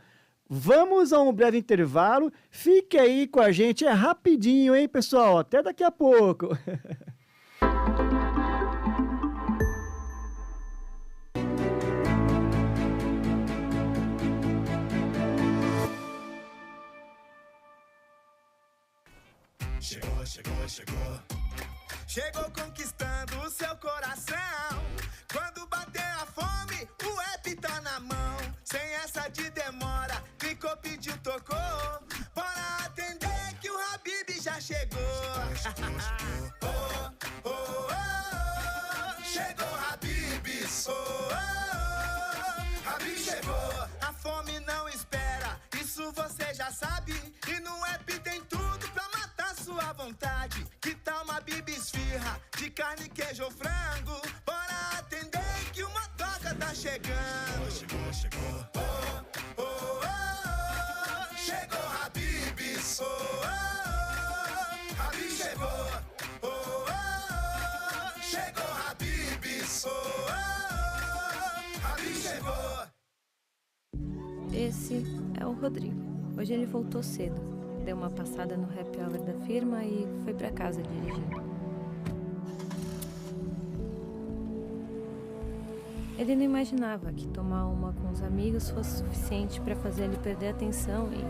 vamos a um breve intervalo. Fique aí com a gente, é rapidinho, hein, pessoal? Até daqui a pouco. Chegou conquistando o seu coração. Quando bater a fome, o app tá na mão. Sem essa de demora, clicou, pediu, tocou. Bora atender que o Habib já chegou. Chegou Habib's. Habib chegou. A fome não espera, isso você já sabe. E no app tem tudo pra matar sua vontade. Que tal uma bibisfirra de carne, queijo ou frango? Bora atender que uma toca tá chegando. Chegou. Chegou Habib's. Habib chegou. Chegou Habib's. Habib chegou. Esse é o Rodrigo. Hoje ele voltou cedo. Deu uma passada no happy hour da firma e foi pra casa dirigindo. Ele não imaginava que tomar uma com os amigos fosse suficiente para fazer ele perder a atenção e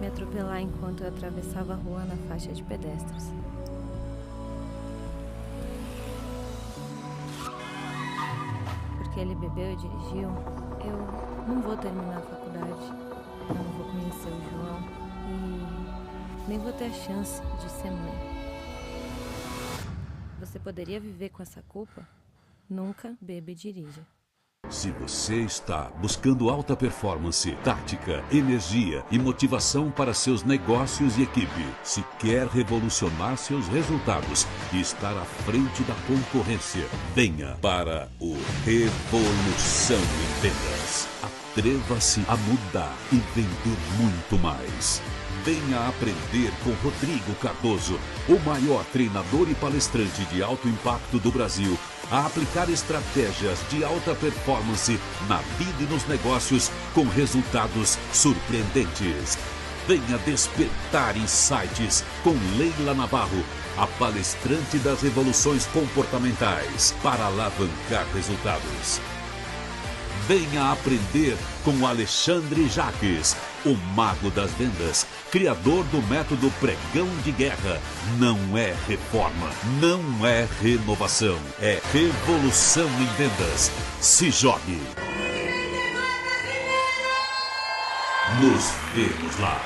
me atropelar enquanto eu atravessava a rua na faixa de pedestres. Porque ele bebeu e dirigiu, eu não vou terminar a faculdade, eu não vou conhecer o João e nem vou ter a chance de ser mãe. Você poderia viver com essa culpa? Nunca beba e dirija. Se você está buscando alta performance, tática, energia e motivação para seus negócios e equipe, se quer revolucionar seus resultados e estar à frente da concorrência, venha para o Revolução em Vendas. Atreva-se a mudar e vender muito mais. Venha aprender com Rodrigo Cardoso, o maior treinador e palestrante de alto impacto do Brasil, a aplicar estratégias de alta performance na vida e nos negócios com resultados surpreendentes. Venha despertar insights com Leila Navarro, a palestrante das revoluções comportamentais, para alavancar resultados. Venha aprender com Alexandre Jaques, o mago das vendas, criador do método pregão de guerra. Não é reforma, não é renovação, é revolução em vendas. Se jogue. Nos vemos lá.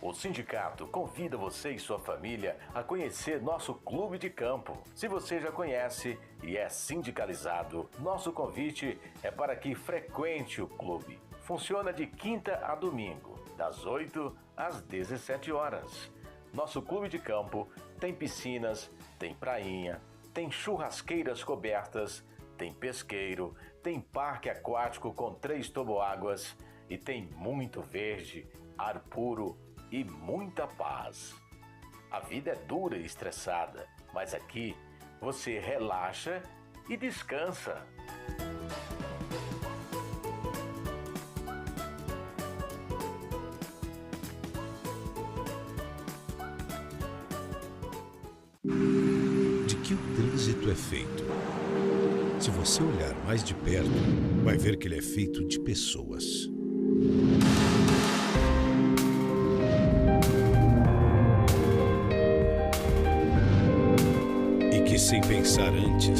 O sindicato convida você e sua família a conhecer nosso clube de campo. Se você já conhece e é sindicalizado, nosso convite é para que frequente o clube. Funciona de quinta a domingo, das 8 às 17 horas. Nosso clube de campo tem piscinas, tem prainha, tem churrasqueiras cobertas, tem pesqueiro, tem parque aquático com 3 toboáguas e tem muito verde, ar puro e muita paz. A vida é dura e estressada, mas aqui você relaxa e descansa. De que o trânsito é feito? Se você olhar mais de perto, vai ver que ele é feito de pessoas. Sem pensar antes,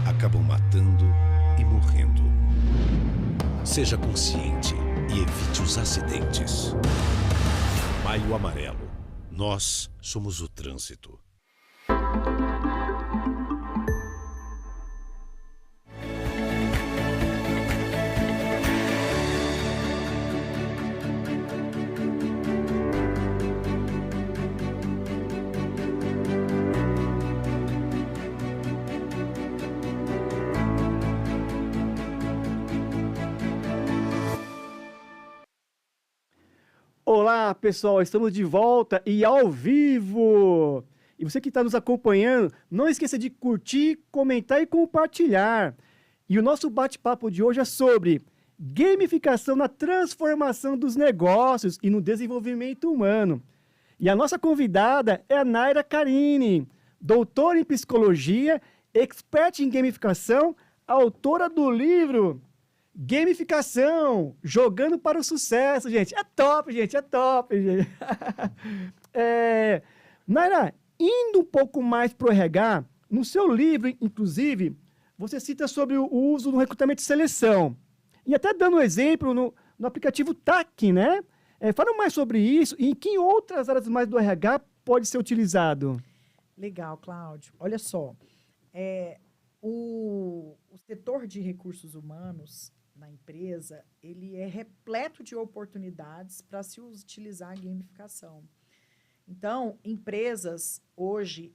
acabam matando e morrendo. Seja consciente e evite os acidentes. Maio Amarelo. Nós somos o trânsito. Olá, pessoal, estamos de volta e ao vivo! E você que está nos acompanhando, não esqueça de curtir, comentar e compartilhar. E o nosso bate-papo de hoje é sobre gamificação na transformação dos negócios e no desenvolvimento humano. E a nossa convidada é a Naira Carini, doutora em psicologia, expert em gamificação, autora do livro Gamificação, jogando para o sucesso, gente. É top, gente, é top, gente. Naira, indo um pouco mais para o RH, no seu livro, inclusive, você cita sobre o uso do recrutamento de seleção. E até dando um exemplo no aplicativo TAC, né? Fala mais sobre isso e em que outras áreas mais do RH pode ser utilizado. Legal, Cláudio. Olha só, o setor de recursos humanos na empresa, ele é repleto de oportunidades para se utilizar a gamificação. Então, empresas hoje,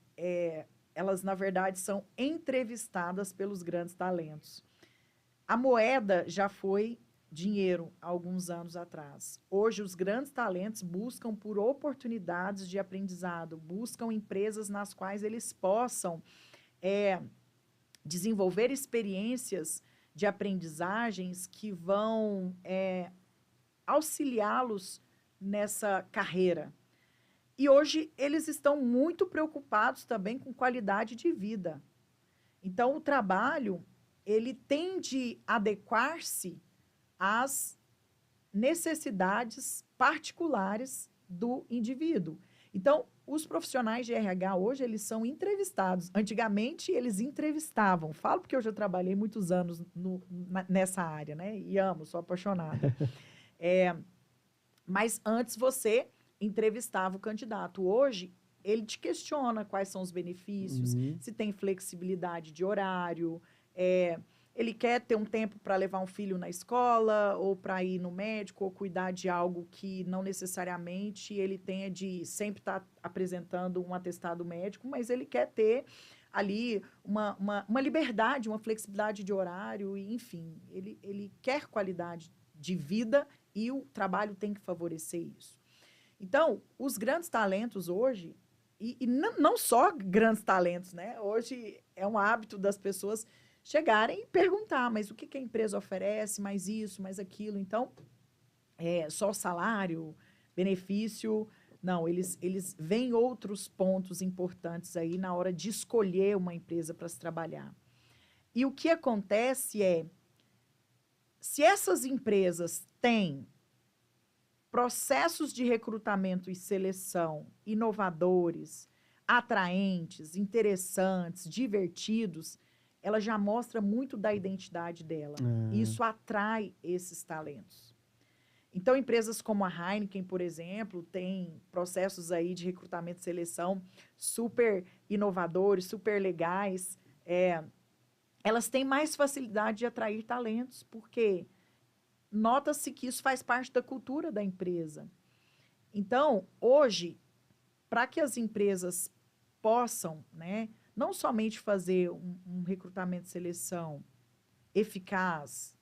elas na verdade são entrevistadas pelos grandes talentos. A moeda já foi dinheiro há alguns anos atrás. Hoje, os grandes talentos buscam por oportunidades de aprendizado, buscam empresas nas quais eles possam desenvolver experiências de aprendizagens que vão auxiliá-los nessa carreira. E hoje eles estão muito preocupados também com qualidade de vida. Então, o trabalho, ele tem de adequar-se às necessidades particulares do indivíduo. Então, os profissionais de RH hoje, eles são entrevistados. Antigamente, eles entrevistavam. Falo porque eu já trabalhei muitos anos nessa área, né? E amo, sou apaixonada. Mas antes você entrevistava o candidato. Hoje, ele te questiona quais são os benefícios, se tem flexibilidade de horário, ele quer ter um tempo para levar um filho na escola, ou para ir no médico, ou cuidar de algo que não necessariamente ele tenha de sempre estar apresentando um atestado médico, mas ele quer ter ali uma liberdade, uma flexibilidade de horário, e, enfim, ele quer qualidade de vida e o trabalho tem que favorecer isso. Então, os grandes talentos hoje, e não só grandes talentos, né? Hoje é um hábito das pessoas chegarem e perguntar, mas o que a empresa oferece, mais isso, mais aquilo. Então, só salário, benefício, não, eles veem outros pontos importantes aí na hora de escolher uma empresa para se trabalhar. E o que acontece se essas empresas têm processos de recrutamento e seleção inovadores, atraentes, interessantes, divertidos, ela já mostra muito da identidade dela. E isso atrai esses talentos. Então, empresas como a Heineken, por exemplo, têm processos aí de recrutamento e seleção super inovadores, super legais. Elas têm mais facilidade de atrair talentos, porque nota-se que isso faz parte da cultura da empresa. Então, hoje, para que as empresas possam, né, não somente fazer um recrutamento e seleção eficaz,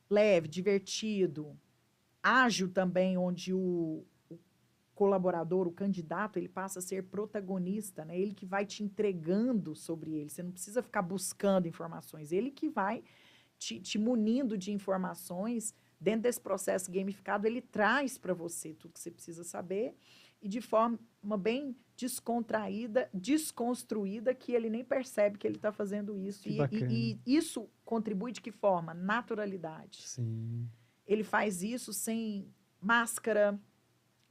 leve, divertido, ágil também, onde o colaborador, o candidato, ele passa a ser protagonista, né? Ele que vai te entregando sobre ele. Você não precisa ficar buscando informações. Ele que vai te munindo de informações. Dentro desse processo gamificado, ele traz para você tudo que você precisa saber e de forma bem descontraída, desconstruída, que ele nem percebe que ele está fazendo isso. E isso contribui de que forma? Naturalidade. Sim. Ele faz isso sem máscara,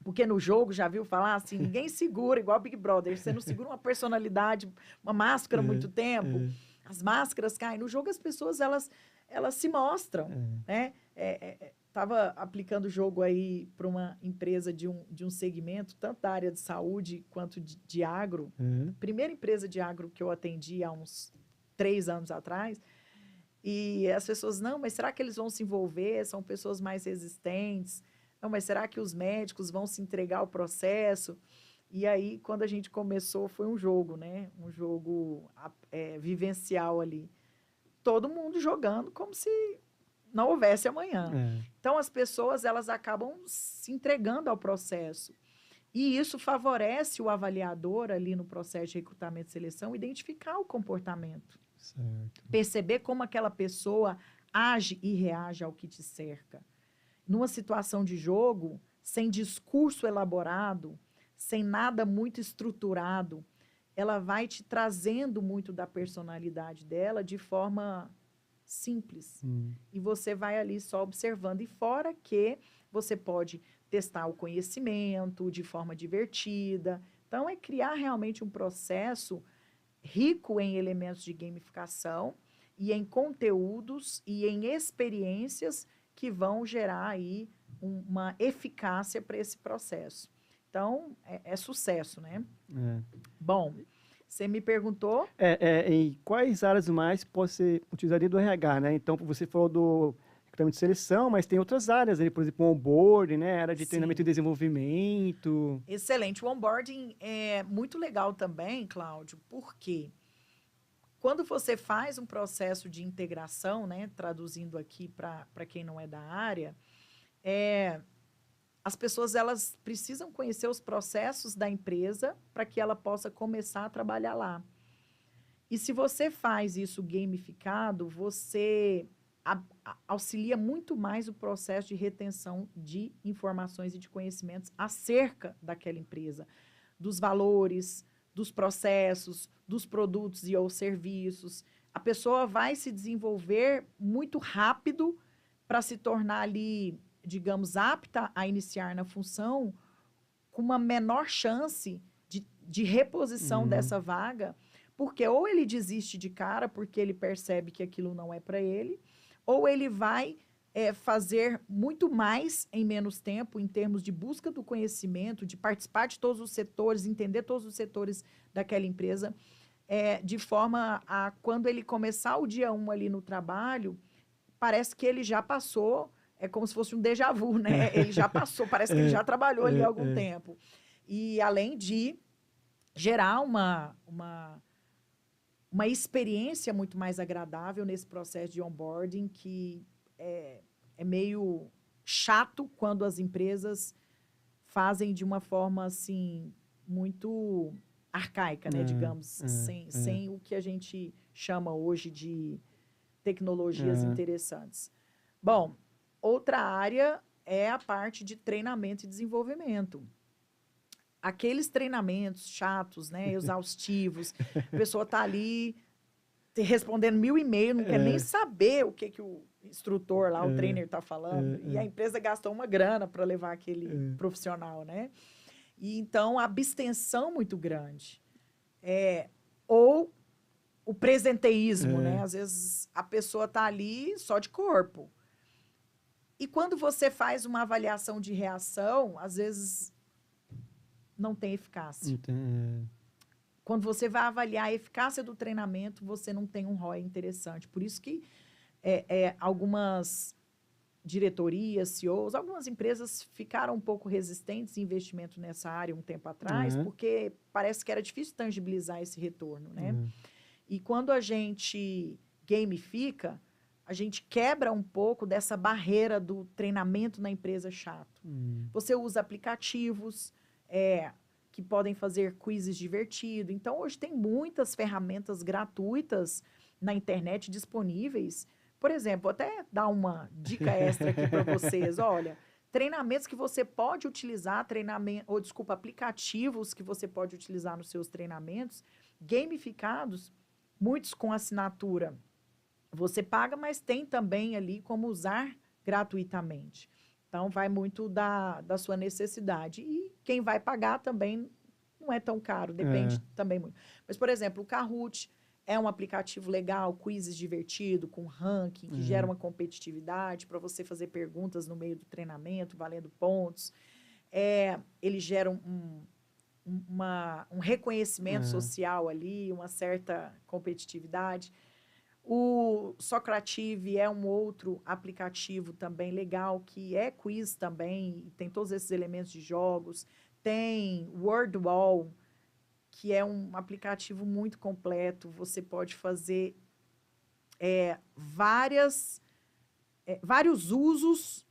porque no jogo, já viu falar assim, ninguém segura, igual Big Brother, você não segura uma personalidade, uma máscara muito tempo, as máscaras caem. No jogo as pessoas, elas se mostram, né? Estava aplicando o jogo aí para uma empresa de um segmento, tanto da área de saúde quanto de agro. Primeira empresa de agro que eu atendi há uns 3 anos atrás. E as pessoas, não, mas será que eles vão se envolver? São pessoas mais resistentes. Não, mas será que os médicos vão se entregar ao processo? E aí, quando a gente começou, foi um jogo, né? Um jogo vivencial ali. Todo mundo jogando como se não houvesse amanhã. Então, as pessoas, elas acabam se entregando ao processo. E isso favorece o avaliador ali no processo de recrutamento e seleção identificar o comportamento. Certo. Perceber como aquela pessoa age e reage ao que te cerca. Numa situação de jogo, sem discurso elaborado, sem nada muito estruturado, ela vai te trazendo muito da personalidade dela de forma simples. E você vai ali só observando. E fora que você pode testar o conhecimento de forma divertida. Então, é criar realmente um processo rico em elementos de gamificação e em conteúdos e em experiências que vão gerar aí uma eficácia para esse processo. Então, é sucesso, né? Bom, você me perguntou... Em quais áreas mais pode ser utilizado dentro do RH, né? Então, você falou do recrutamento de seleção, mas tem outras áreas, por exemplo, o onboarding, né? Área de treinamento e desenvolvimento. Excelente. O onboarding é muito legal também, Cláudio, porque quando você faz um processo de integração, né? Traduzindo aqui para quem não é da área, as pessoas, elas precisam conhecer os processos da empresa para que ela possa começar a trabalhar lá. E se você faz isso gamificado, você auxilia muito mais o processo de retenção de informações e de conhecimentos acerca daquela empresa, dos valores, dos processos, dos produtos e ou serviços. A pessoa vai se desenvolver muito rápido para se tornar ali, digamos, apta a iniciar na função com uma menor chance de reposição dessa vaga, porque ou ele desiste de cara porque ele percebe que aquilo não é para ele, ou ele vai fazer muito mais em menos tempo em termos de busca do conhecimento, de participar de todos os setores, entender todos os setores daquela empresa, de forma a, quando ele começar o dia 1 ali no trabalho, parece que ele já passou, é como se fosse um déjà vu, né? Ele já passou, parece que ele já trabalhou ali há algum tempo. E além de gerar uma experiência muito mais agradável nesse processo de onboarding, que é meio chato quando as empresas fazem de uma forma, assim, muito arcaica, né, digamos, sem o que a gente chama hoje de tecnologias interessantes. Bom, outra área é a parte de treinamento e desenvolvimento. Aqueles treinamentos chatos, né, exaustivos, a pessoa está ali respondendo 1000 e-mails, não quer nem saber o que o instrutor lá, o trainer está falando, e a empresa gastou uma grana para levar aquele profissional, né? E então, a abstenção muito grande. Ou o presenteísmo, né? Às vezes, a pessoa está ali só de corpo. E quando você faz uma avaliação de reação, às vezes não tem eficácia. Quando você vai avaliar a eficácia do treinamento, você não tem um ROI interessante. Por isso que algumas diretorias, CEOs, algumas empresas ficaram um pouco resistentes em investimento nessa área um tempo atrás, porque parece que era difícil tangibilizar esse retorno, né? E quando a gente gamifica, a gente quebra um pouco dessa barreira do treinamento na empresa chato. Você usa aplicativos que podem fazer quizzes divertidos. Então, hoje tem muitas ferramentas gratuitas na internet disponíveis. Por exemplo, vou até dar uma dica extra aqui para vocês. Olha, treinamentos que você pode utilizar, aplicativos que você pode utilizar nos seus treinamentos, gamificados, muitos com assinatura. Você paga, mas tem também ali como usar gratuitamente. Então, vai muito da sua necessidade. E quem vai pagar também não é tão caro, depende também muito. Mas, por exemplo, o Kahoot É um aplicativo legal, quizzes divertido, com ranking, que gera uma competitividade para você fazer perguntas no meio do treinamento, valendo pontos. Ele gera um reconhecimento social ali, uma certa competitividade. O Socrative é um outro aplicativo também legal, que é quiz também, tem todos esses elementos de jogos. Tem Wordwall, que é um aplicativo muito completo. Você pode fazer vários usos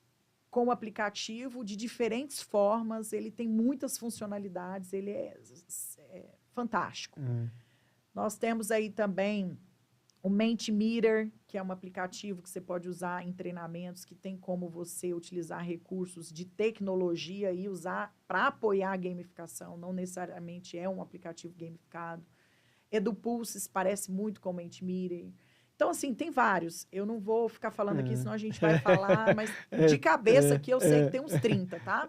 com o aplicativo de diferentes formas. Ele tem muitas funcionalidades, ele é fantástico. Nós temos aí também o Mentimeter, que é um aplicativo que você pode usar em treinamentos, que tem como você utilizar recursos de tecnologia e usar para apoiar a gamificação, não necessariamente é um aplicativo gamificado. EduPulses parece muito com o Mentimeter. Então, assim, tem vários. Eu não vou ficar falando aqui, senão a gente vai falar, mas de cabeça aqui eu sei que tem uns 30, tá?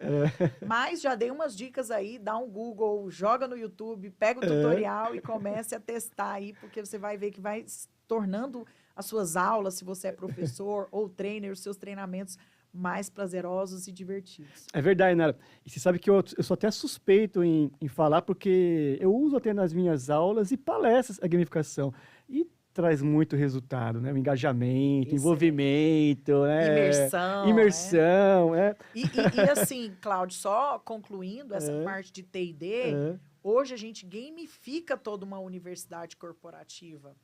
Mas já dei umas dicas aí, dá um Google, joga no YouTube, pega o tutorial e comece a testar aí, porque você vai ver que vai tornando as suas aulas, se você é professor ou trainer, os seus treinamentos mais prazerosos e divertidos. É verdade, Nara. E você sabe que eu sou até suspeito em falar, porque eu uso até nas minhas aulas e palestras a gamificação. E traz muito resultado, né? O engajamento, envolvimento, né? Imersão. E assim, Cláudio, só concluindo essa parte de T&D, hoje a gente gamifica toda uma universidade corporativa.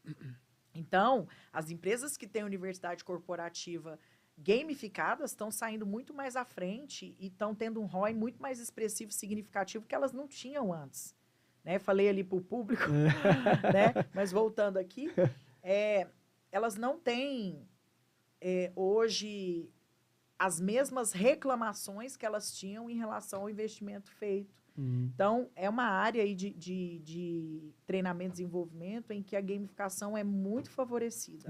Então, as empresas que têm universidade corporativa gamificadas estão saindo muito mais à frente e estão tendo um ROI muito mais expressivo e significativo que elas não tinham antes. Né? Falei ali para o público, né? Mas voltando aqui, elas não têm hoje as mesmas reclamações que elas tinham em relação ao investimento feito. Então, é uma área aí de treinamento e desenvolvimento em que a gamificação é muito favorecida.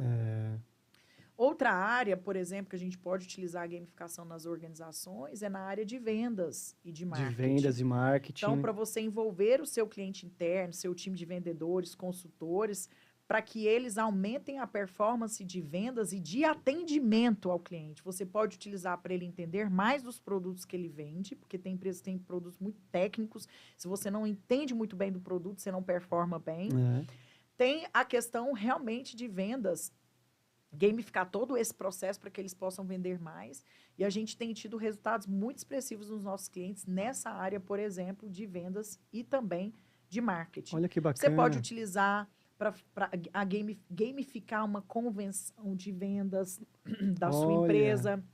Outra área, por exemplo, que a gente pode utilizar a gamificação nas organizações é na área de vendas e de marketing. De vendas e marketing. Então, para você envolver o seu cliente interno, seu time de vendedores, consultores, para que eles aumentem a performance de vendas e de atendimento ao cliente. Você pode utilizar para ele entender mais dos produtos que ele vende, porque tem empresas que têm produtos muito técnicos. Se você não entende muito bem do produto, você não performa bem. Tem a questão realmente de vendas, gamificar todo esse processo para que eles possam vender mais. E a gente tem tido resultados muito expressivos nos nossos clientes nessa área, por exemplo, de vendas e também de marketing. Olha que bacana. Você pode utilizar para gamificar uma convenção de vendas da sua empresa.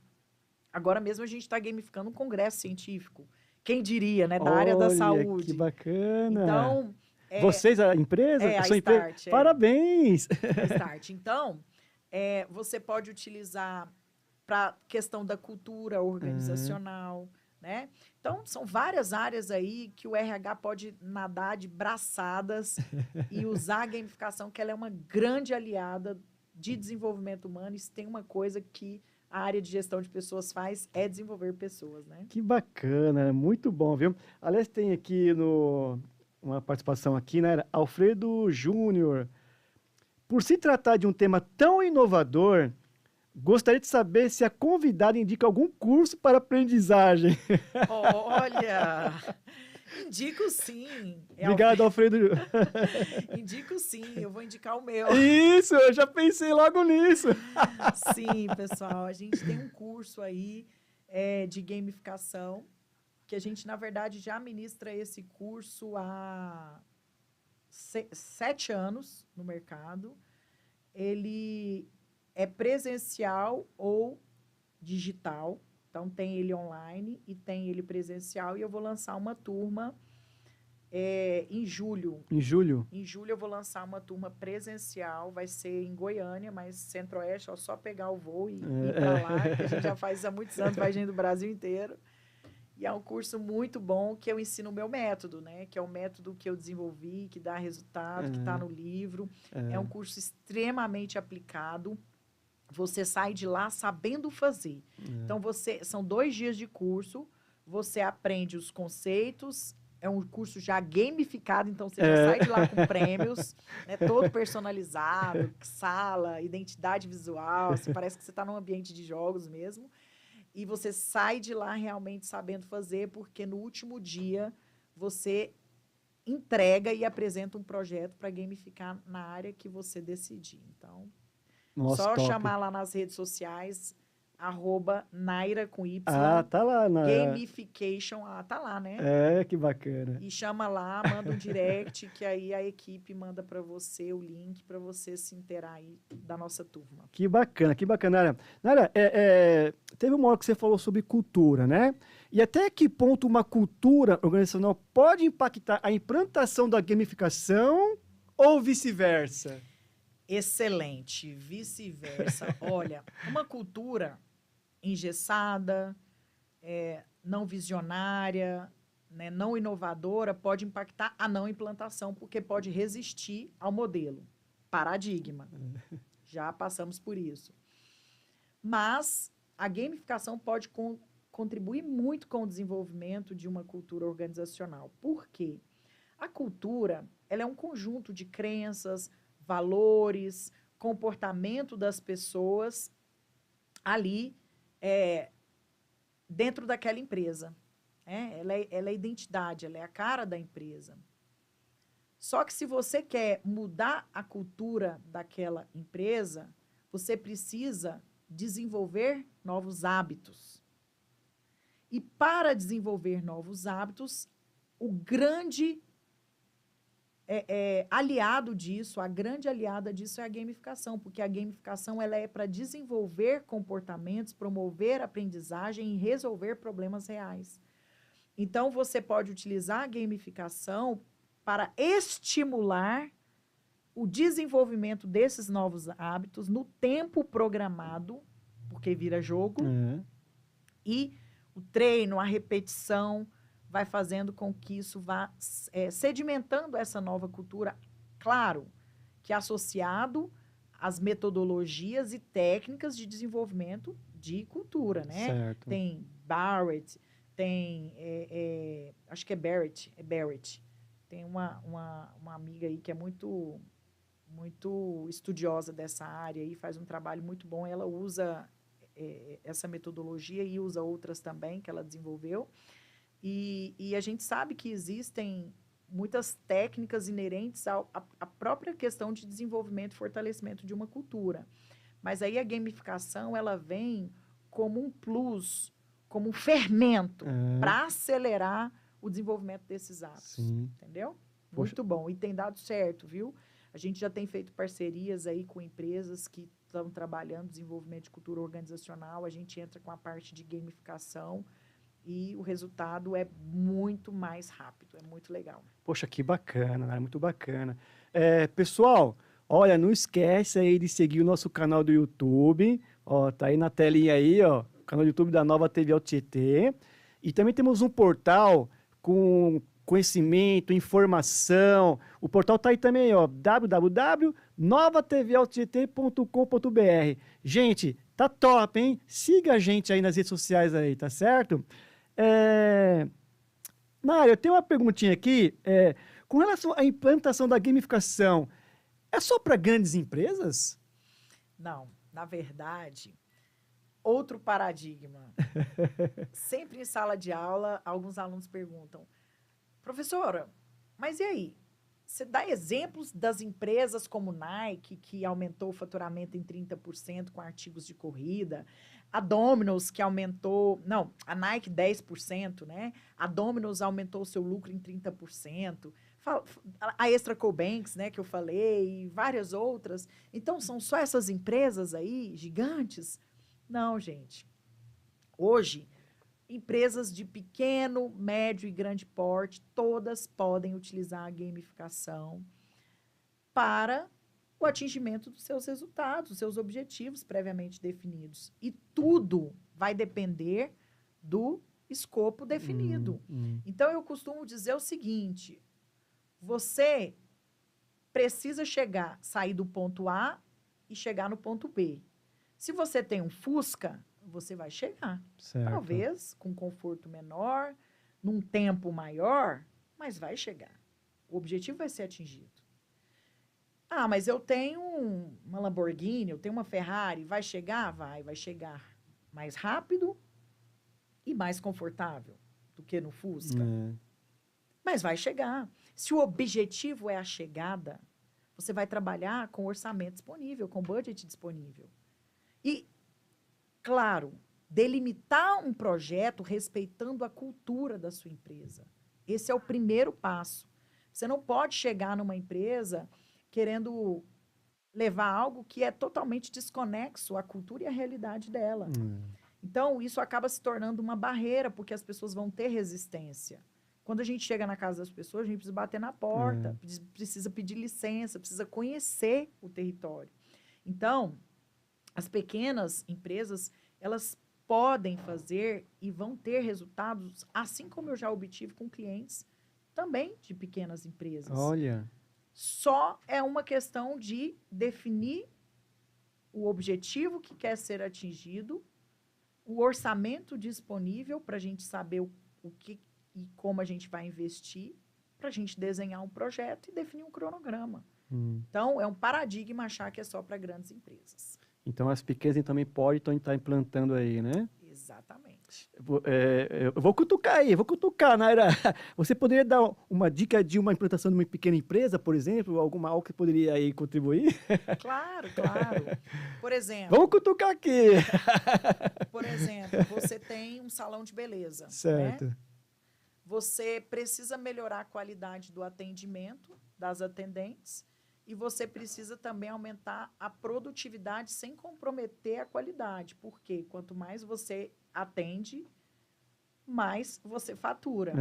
Agora mesmo a gente está gamificando um congresso científico. Quem diria, né? Da área da saúde. Que bacana. Então, vocês, a empresa? A Start. Parabéns! A Start. Então, você pode utilizar para questão da cultura organizacional, né? Então, são várias áreas aí que o RH pode nadar de braçadas e usar a gamificação, que ela é uma grande aliada de desenvolvimento humano. E se tem uma coisa que a área de gestão de pessoas faz, é desenvolver pessoas, né? Que bacana, muito bom, viu? Aliás, tem aqui uma participação aqui, né? Alfredo Júnior. Por se tratar de um tema tão inovador, gostaria de saber se a convidada indica algum curso para aprendizagem. Olha, indico sim. Obrigado, Alfredo. Indico sim, eu vou indicar o meu. Isso, eu já pensei logo nisso. Sim, pessoal, a gente tem um curso aí de gamificação, que a gente, na verdade, já ministra esse curso há 7 anos no mercado. Ele é presencial ou digital. Então, tem ele online e tem ele presencial. E eu vou lançar uma turma em julho. Em julho? Em julho eu vou lançar uma turma presencial. Vai ser em Goiânia, mas Centro-Oeste, é só pegar o voo e ir para lá. Que a gente já faz isso há muitos anos, vai gente do Brasil inteiro. E é um curso muito bom que eu ensino o meu método, né? Que é o método que eu desenvolvi, que dá resultado, que está no livro. É um curso extremamente aplicado. Você sai de lá sabendo fazer. Então, são 2 dias de curso. Você aprende os conceitos, é um curso já gamificado, então você já sai de lá com prêmios, né, todo personalizado, sala, identidade visual, assim, parece que você está num ambiente de jogos mesmo. E você sai de lá realmente sabendo fazer, porque no último dia você entrega e apresenta um projeto para gamificar na área que você decidir. Então, Nossa, só top. chamar lá nas redes sociais, @Naira com Y, Ah, tá lá. gamification, tá lá, né? Que bacana. E chama lá, manda um direct, que aí a equipe manda para você o link para você se inteirar aí da nossa turma. Que bacana, que bacana. Nara, teve uma hora que você falou sobre cultura, né? E até que ponto uma cultura organizacional pode impactar a implantação da gamificação ou vice-versa? Excelente, vice-versa. Olha, uma cultura engessada, não visionária, né, não inovadora, pode impactar a não implantação, porque pode resistir ao modelo. Paradigma. Já passamos por isso. Mas a gamificação pode contribuir muito com o desenvolvimento de uma cultura organizacional. Por quê? A cultura, ela é um conjunto de crenças, valores, comportamento das pessoas ali dentro daquela empresa. Ela é identidade, ela é a cara da empresa. Só que se você quer mudar a cultura daquela empresa, você precisa desenvolver novos hábitos. E para desenvolver novos hábitos, o grande aliado disso, a grande aliada disso é a gamificação, porque a gamificação ela é para desenvolver comportamentos, promover aprendizagem e resolver problemas reais. Então, você pode utilizar a gamificação para estimular o desenvolvimento desses novos hábitos no tempo programado, porque vira jogo, e o treino, a repetição, vai fazendo com que isso vá sedimentando essa nova cultura. Claro que associado às metodologias e técnicas de desenvolvimento de cultura, né? Certo. Tem Barrett, tem, acho que é Barrett. Tem uma amiga aí que é muito estudiosa dessa área e faz um trabalho muito bom. Ela usa essa metodologia e usa outras também que ela desenvolveu. E a gente sabe que existem muitas técnicas inerentes à própria questão de desenvolvimento e fortalecimento de uma cultura. Mas aí a gamificação, ela vem como um plus, como um fermento para acelerar o desenvolvimento desses hábitos. Sim. Entendeu? Poxa. Muito bom. E tem dado certo, viu? A gente já tem feito parcerias aí com empresas que estão trabalhando desenvolvimento de cultura organizacional. A gente entra com a parte de gamificação e o resultado é muito mais rápido, é muito legal. Poxa, que bacana, né? Muito bacana. Pessoal, olha, não esquece aí de seguir o nosso canal do YouTube, ó, tá aí na telinha aí, ó, o canal do YouTube da Nova TV Alto Tietê. E também temos um portal com conhecimento, informação. O portal tá aí também, ó, www.novatvautotietê.com.br. Gente, tá top, hein? Siga a gente aí nas redes sociais aí, tá certo? Nária, eu tenho uma perguntinha aqui. Com relação à implantação da gamificação, é só para grandes empresas? Não, na verdade, outro paradigma. Sempre em sala de aula, alguns alunos perguntam, professora, mas e aí? Você dá exemplos das empresas como Nike, que aumentou o faturamento em 30% com artigos de corrida, a Domino's, que aumentou... Não, a Nike 10%, né? A Domino's aumentou o seu lucro em 30%. A Extra Cobanks, né, que eu falei, e várias outras. Então, são só essas empresas aí, gigantes? Não, gente. Hoje, empresas de pequeno, médio e grande porte, todas podem utilizar a gamificação para o atingimento dos seus resultados, dos seus objetivos previamente definidos. E tudo vai depender do escopo definido. Então, eu costumo dizer o seguinte, você precisa sair do ponto A e chegar no ponto B. Se você tem um Fusca, você vai chegar. Certo. Talvez com conforto menor, num tempo maior, mas vai chegar. O objetivo vai ser atingido. Ah, mas eu tenho uma Lamborghini, eu tenho uma Ferrari, vai chegar? Vai chegar mais rápido e mais confortável do que no Fusca. Mas vai chegar. Se o objetivo é a chegada, você vai trabalhar com orçamento disponível, com budget disponível. E, claro, delimitar um projeto respeitando a cultura da sua empresa. Esse é o primeiro passo. Você não pode chegar numa empresa querendo levar algo que é totalmente desconexo à cultura e à realidade dela. Então, isso acaba se tornando uma barreira, porque as pessoas vão ter resistência. Quando a gente chega na casa das pessoas, a gente precisa bater na porta, precisa pedir licença, precisa conhecer o território. Então, as pequenas empresas, elas podem fazer e vão ter resultados, assim como eu já obtive com clientes também de pequenas empresas. Olha. Só é uma questão de definir o objetivo que quer ser atingido, o orçamento disponível para a gente saber o que e como a gente vai investir, para a gente desenhar um projeto e definir um cronograma. Então, é um paradigma achar que é só para grandes empresas. Então, as pequenas também podem estar implantando aí, né? Exatamente. Eu vou cutucar, Naira. Você poderia dar uma dica de uma implantação de uma pequena empresa, por exemplo? Algo que poderia aí contribuir? Claro, claro. Por exemplo... Vamos cutucar aqui. Por exemplo, você tem um salão de beleza. Certo. Né? Você precisa melhorar a qualidade do atendimento das atendentes e você precisa também aumentar a produtividade sem comprometer a qualidade. Porque quanto mais você atende, mais você fatura.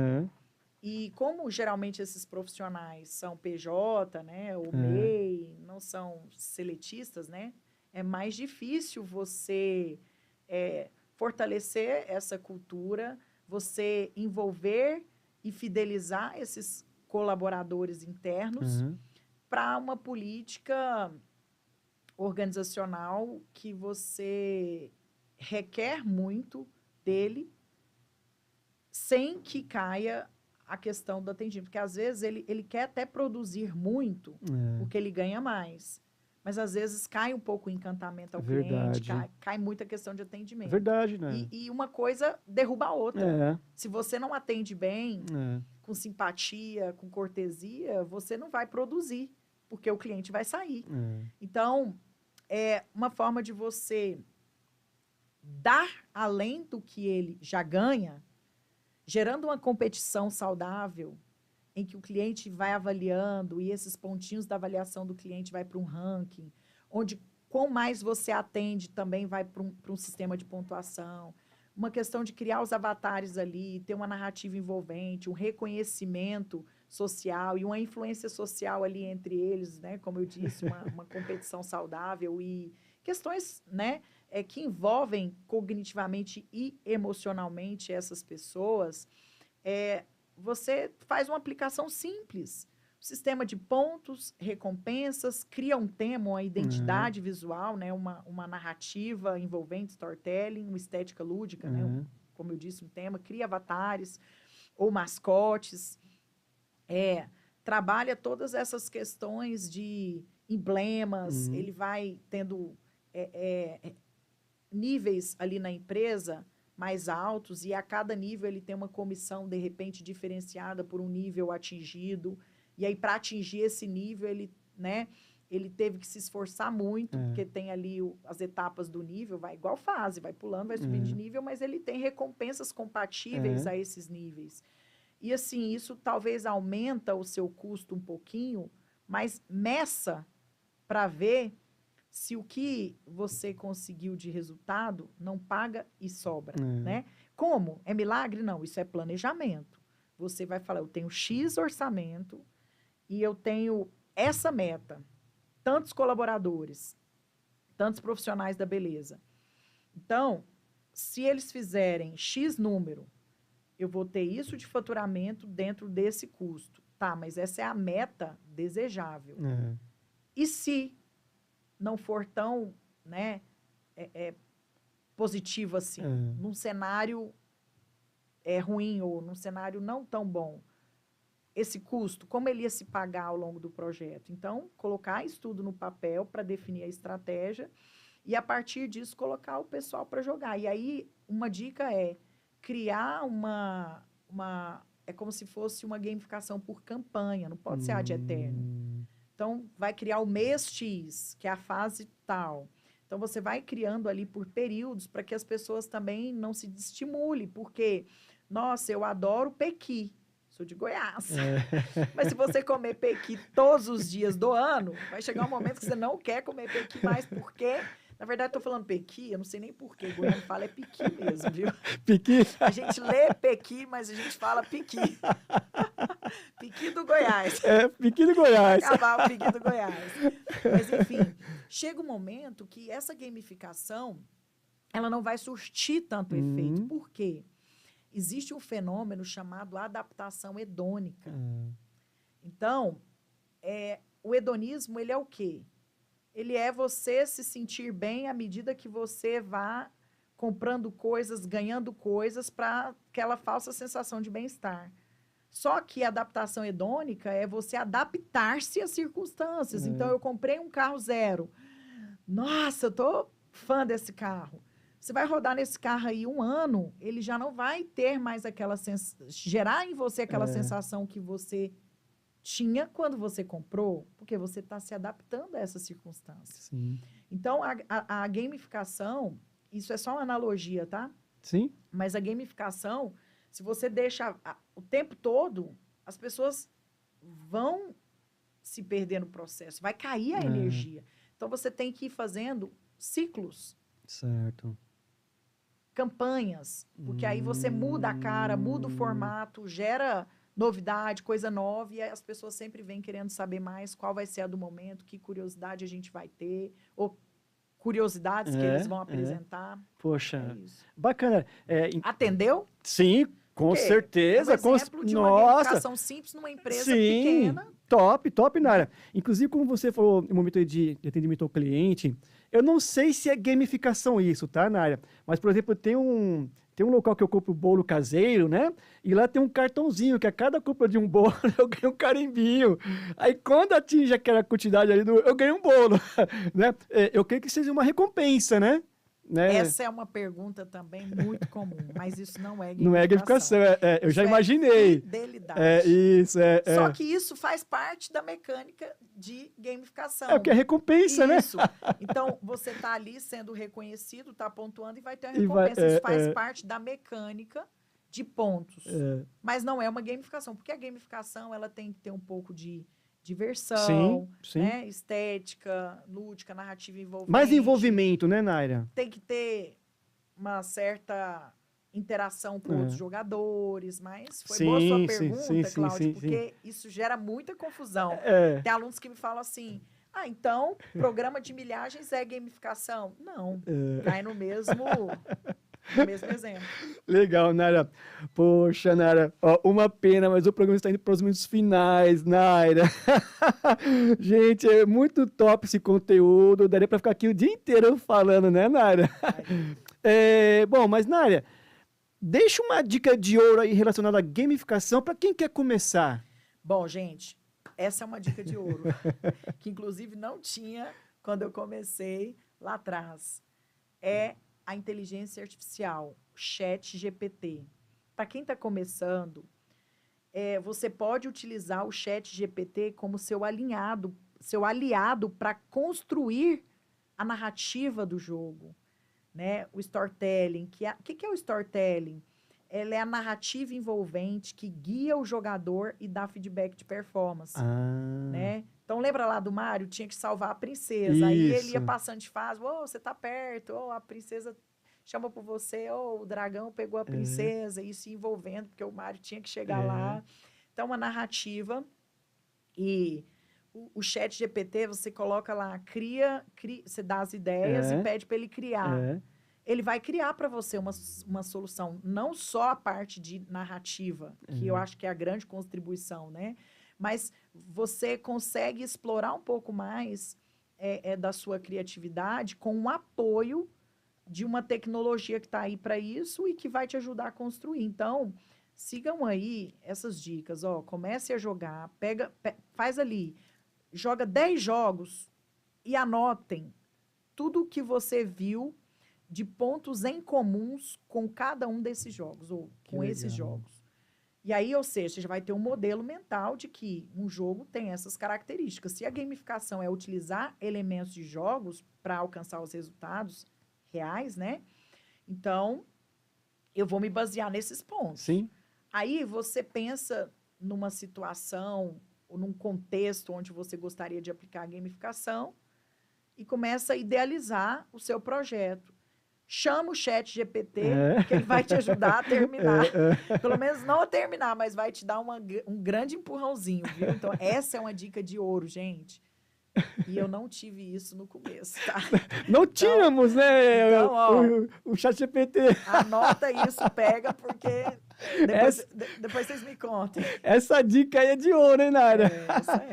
E como geralmente esses profissionais são PJ, né, ou MEI, não são seletistas, né, é mais difícil você fortalecer essa cultura, você envolver e fidelizar esses colaboradores internos para uma política organizacional que você requer muito dele, sem que caia a questão do atendimento. Porque, às vezes, ele quer até produzir muito, porque ele ganha mais. Mas, às vezes, cai um pouco o encantamento ao cliente, cai muita questão de atendimento. Verdade, né? E uma coisa derruba a outra. Se você não atende bem, com simpatia, com cortesia, você não vai produzir, porque o cliente vai sair. Então, é uma forma de você dar além do que ele já ganha, gerando uma competição saudável, em que o cliente vai avaliando e esses pontinhos da avaliação do cliente vai para um ranking, onde quanto mais você atende também vai para um sistema de pontuação. Uma questão de criar os avatares ali, ter uma narrativa envolvente, um reconhecimento social e uma influência social ali entre eles, né? Como eu disse, uma competição saudável e questões, né, que envolvem cognitivamente e emocionalmente essas pessoas. Você faz uma aplicação simples. Sistema de pontos, recompensas, cria um tema, uma identidade visual, né? Uma narrativa envolvente, storytelling, uma estética lúdica, né? Como eu disse, um tema, cria avatares ou mascotes. Trabalha todas essas questões de emblemas, ele vai tendo níveis ali na empresa mais altos, e a cada nível ele tem uma comissão, de repente, diferenciada por um nível atingido. E aí, para atingir esse nível, ele teve que se esforçar muito, porque tem ali as etapas do nível, vai igual fase, vai pulando, vai subindo de nível, mas ele tem recompensas compatíveis a esses níveis. E, assim, isso talvez aumenta o seu custo um pouquinho, mas meça para ver se o que você conseguiu de resultado não paga e sobra, né? Como? É milagre? Não, isso é planejamento. Você vai falar, eu tenho X orçamento e eu tenho essa meta, tantos colaboradores, tantos profissionais da beleza. Então, se eles fizerem X número, eu vou ter isso de faturamento dentro desse custo. Tá, mas essa é a meta desejável. E se não for tão, né, positivo assim, num cenário ruim ou num cenário não tão bom, esse custo, como ele ia se pagar ao longo do projeto. Então, colocar isso tudo no papel para definir a estratégia e, a partir disso, colocar o pessoal para jogar. E aí, uma dica é criar é como se fosse uma gamificação por campanha, não pode ser ad eterno. Então, vai criar o mês X, que é a fase tal. Então, você vai criando ali por períodos para que as pessoas também não se desestimulem, porque, nossa, eu adoro pequi. Sou de Goiás. Mas se você comer pequi todos os dias do ano, vai chegar um momento que você não quer comer pequi mais, porque, na verdade, estou falando pequi, eu não sei nem porquê, goiano fala é piqui mesmo, viu? Piqui? A gente lê pequi, mas a gente fala piqui. Piqui do Goiás. Piqui do Goiás. Acabar o piqui do Goiás. Mas, enfim, chega um momento que essa gamificação, ela não vai surtir tanto efeito. Por quê? Existe um fenômeno chamado adaptação hedônica. Então, o hedonismo, ele é o quê? Ele é você se sentir bem à medida que você vá comprando coisas, ganhando coisas para aquela falsa sensação de bem-estar. Só que a adaptação hedônica é você adaptar-se às circunstâncias. Então, eu comprei um carro zero. Nossa, eu tô fã desse carro. Você vai rodar nesse carro aí 1 ano, ele já não vai ter mais aquela gerar em você aquela sensação que você tinha quando você comprou, porque você está se adaptando a essas circunstâncias. Sim. Então, a gamificação, isso é só uma analogia, tá? Sim. Mas a gamificação, se você deixa o tempo todo, as pessoas vão se perder no processo, vai cair a energia. Então, você tem que ir fazendo ciclos. Certo. Campanhas, porque aí você muda a cara, muda o formato, gera novidade, coisa nova, e as pessoas sempre vêm querendo saber mais qual vai ser a do momento, que curiosidade a gente vai ter, ou curiosidades que eles vão apresentar. Poxa, É isso. bacana. Atendeu? Sim, com certeza. Um exemplo de uma gamificação simples numa empresa pequena. Top, Nara. Inclusive, como você falou no momento aí de atendimento ao cliente, eu não sei se é gamificação isso, tá, Nara? Mas, por exemplo, tem um local que eu compro bolo caseiro, né? E lá tem um cartãozinho que a cada compra de um bolo eu ganho um carimbinho. Aí, quando atinge aquela quantidade ali, eu ganho um bolo, né? Eu creio que seja uma recompensa, né? Essa é uma pergunta também muito comum, mas isso não é gamificação. Não é gamificação, eu já imaginei. Fidelidade. Só que isso faz parte da mecânica de gamificação. Porque é recompensa, né? Isso. Então, você está ali sendo reconhecido, está pontuando e vai ter uma recompensa. Isso faz parte da mecânica de pontos. Mas não é uma gamificação, porque a gamificação ela tem que ter um pouco de diversão, sim. Né? Estética, lúdica, narrativa envolvente. Mais envolvimento, né, Naira? Tem que ter uma certa interação com outros jogadores, mas foi boa a sua pergunta, Cláudio, porque isso gera muita confusão. Tem alunos que me falam assim, então, programa de milhagens é gamificação? Não, cai no mesmo exemplo. Legal, Nara. Poxa, Nara, uma pena, mas o programa está indo para os minutos finais, Naira. Gente, é muito top esse conteúdo. Daria para ficar aqui o dia inteiro falando, né, Naira? Bom, mas, Naira, deixa uma dica de ouro aí relacionada à gamificação para quem quer começar. Bom, gente, essa é uma dica de ouro, que inclusive não tinha quando eu comecei lá atrás. A inteligência artificial, ChatGPT. Para quem está começando, você pode utilizar o ChatGPT como seu aliado para construir a narrativa do jogo, né? O storytelling. O que é o storytelling? Ela é a narrativa envolvente que guia o jogador e dá feedback de performance, né? Então, lembra lá do Mario? Tinha que salvar a princesa. Isso. Aí ele ia passando de fase. Você tá perto. A princesa chama por você. O dragão pegou a princesa. E se envolvendo, porque o Mario tinha que chegar lá. Então, uma narrativa. E o ChatGPT, você coloca lá, você dá as ideias e pede para ele criar. Ele vai criar para você uma solução. Não só a parte de narrativa, que eu acho que é a grande contribuição, né? Mas você consegue explorar um pouco mais da sua criatividade com o apoio de uma tecnologia que está aí para isso e que vai te ajudar a construir. Então, sigam aí essas dicas, ó, comece a jogar, faz ali, joga 10 jogos e anotem tudo o que você viu de pontos em comuns com cada um desses jogos, ou Que com esses legal. jogos. E aí, ou seja, você já vai ter um modelo mental de que um jogo tem essas características. Se a gamificação é utilizar elementos de jogos para alcançar os resultados reais, né? Então, eu vou me basear nesses pontos. Sim. Aí você pensa numa situação ou num contexto onde você gostaria de aplicar a gamificação e começa a idealizar o seu projeto. Chama o ChatGPT, que ele vai te ajudar a terminar. Pelo menos não a terminar, mas vai te dar um grande empurrãozinho, viu? Então, essa é uma dica de ouro, gente. E eu não tive isso no começo, tá? Não tínhamos, né? Então, ó, o ChatGPT. Anota isso, pega, porque depois vocês me contem. Essa dica aí é de ouro, hein, Naira? Essa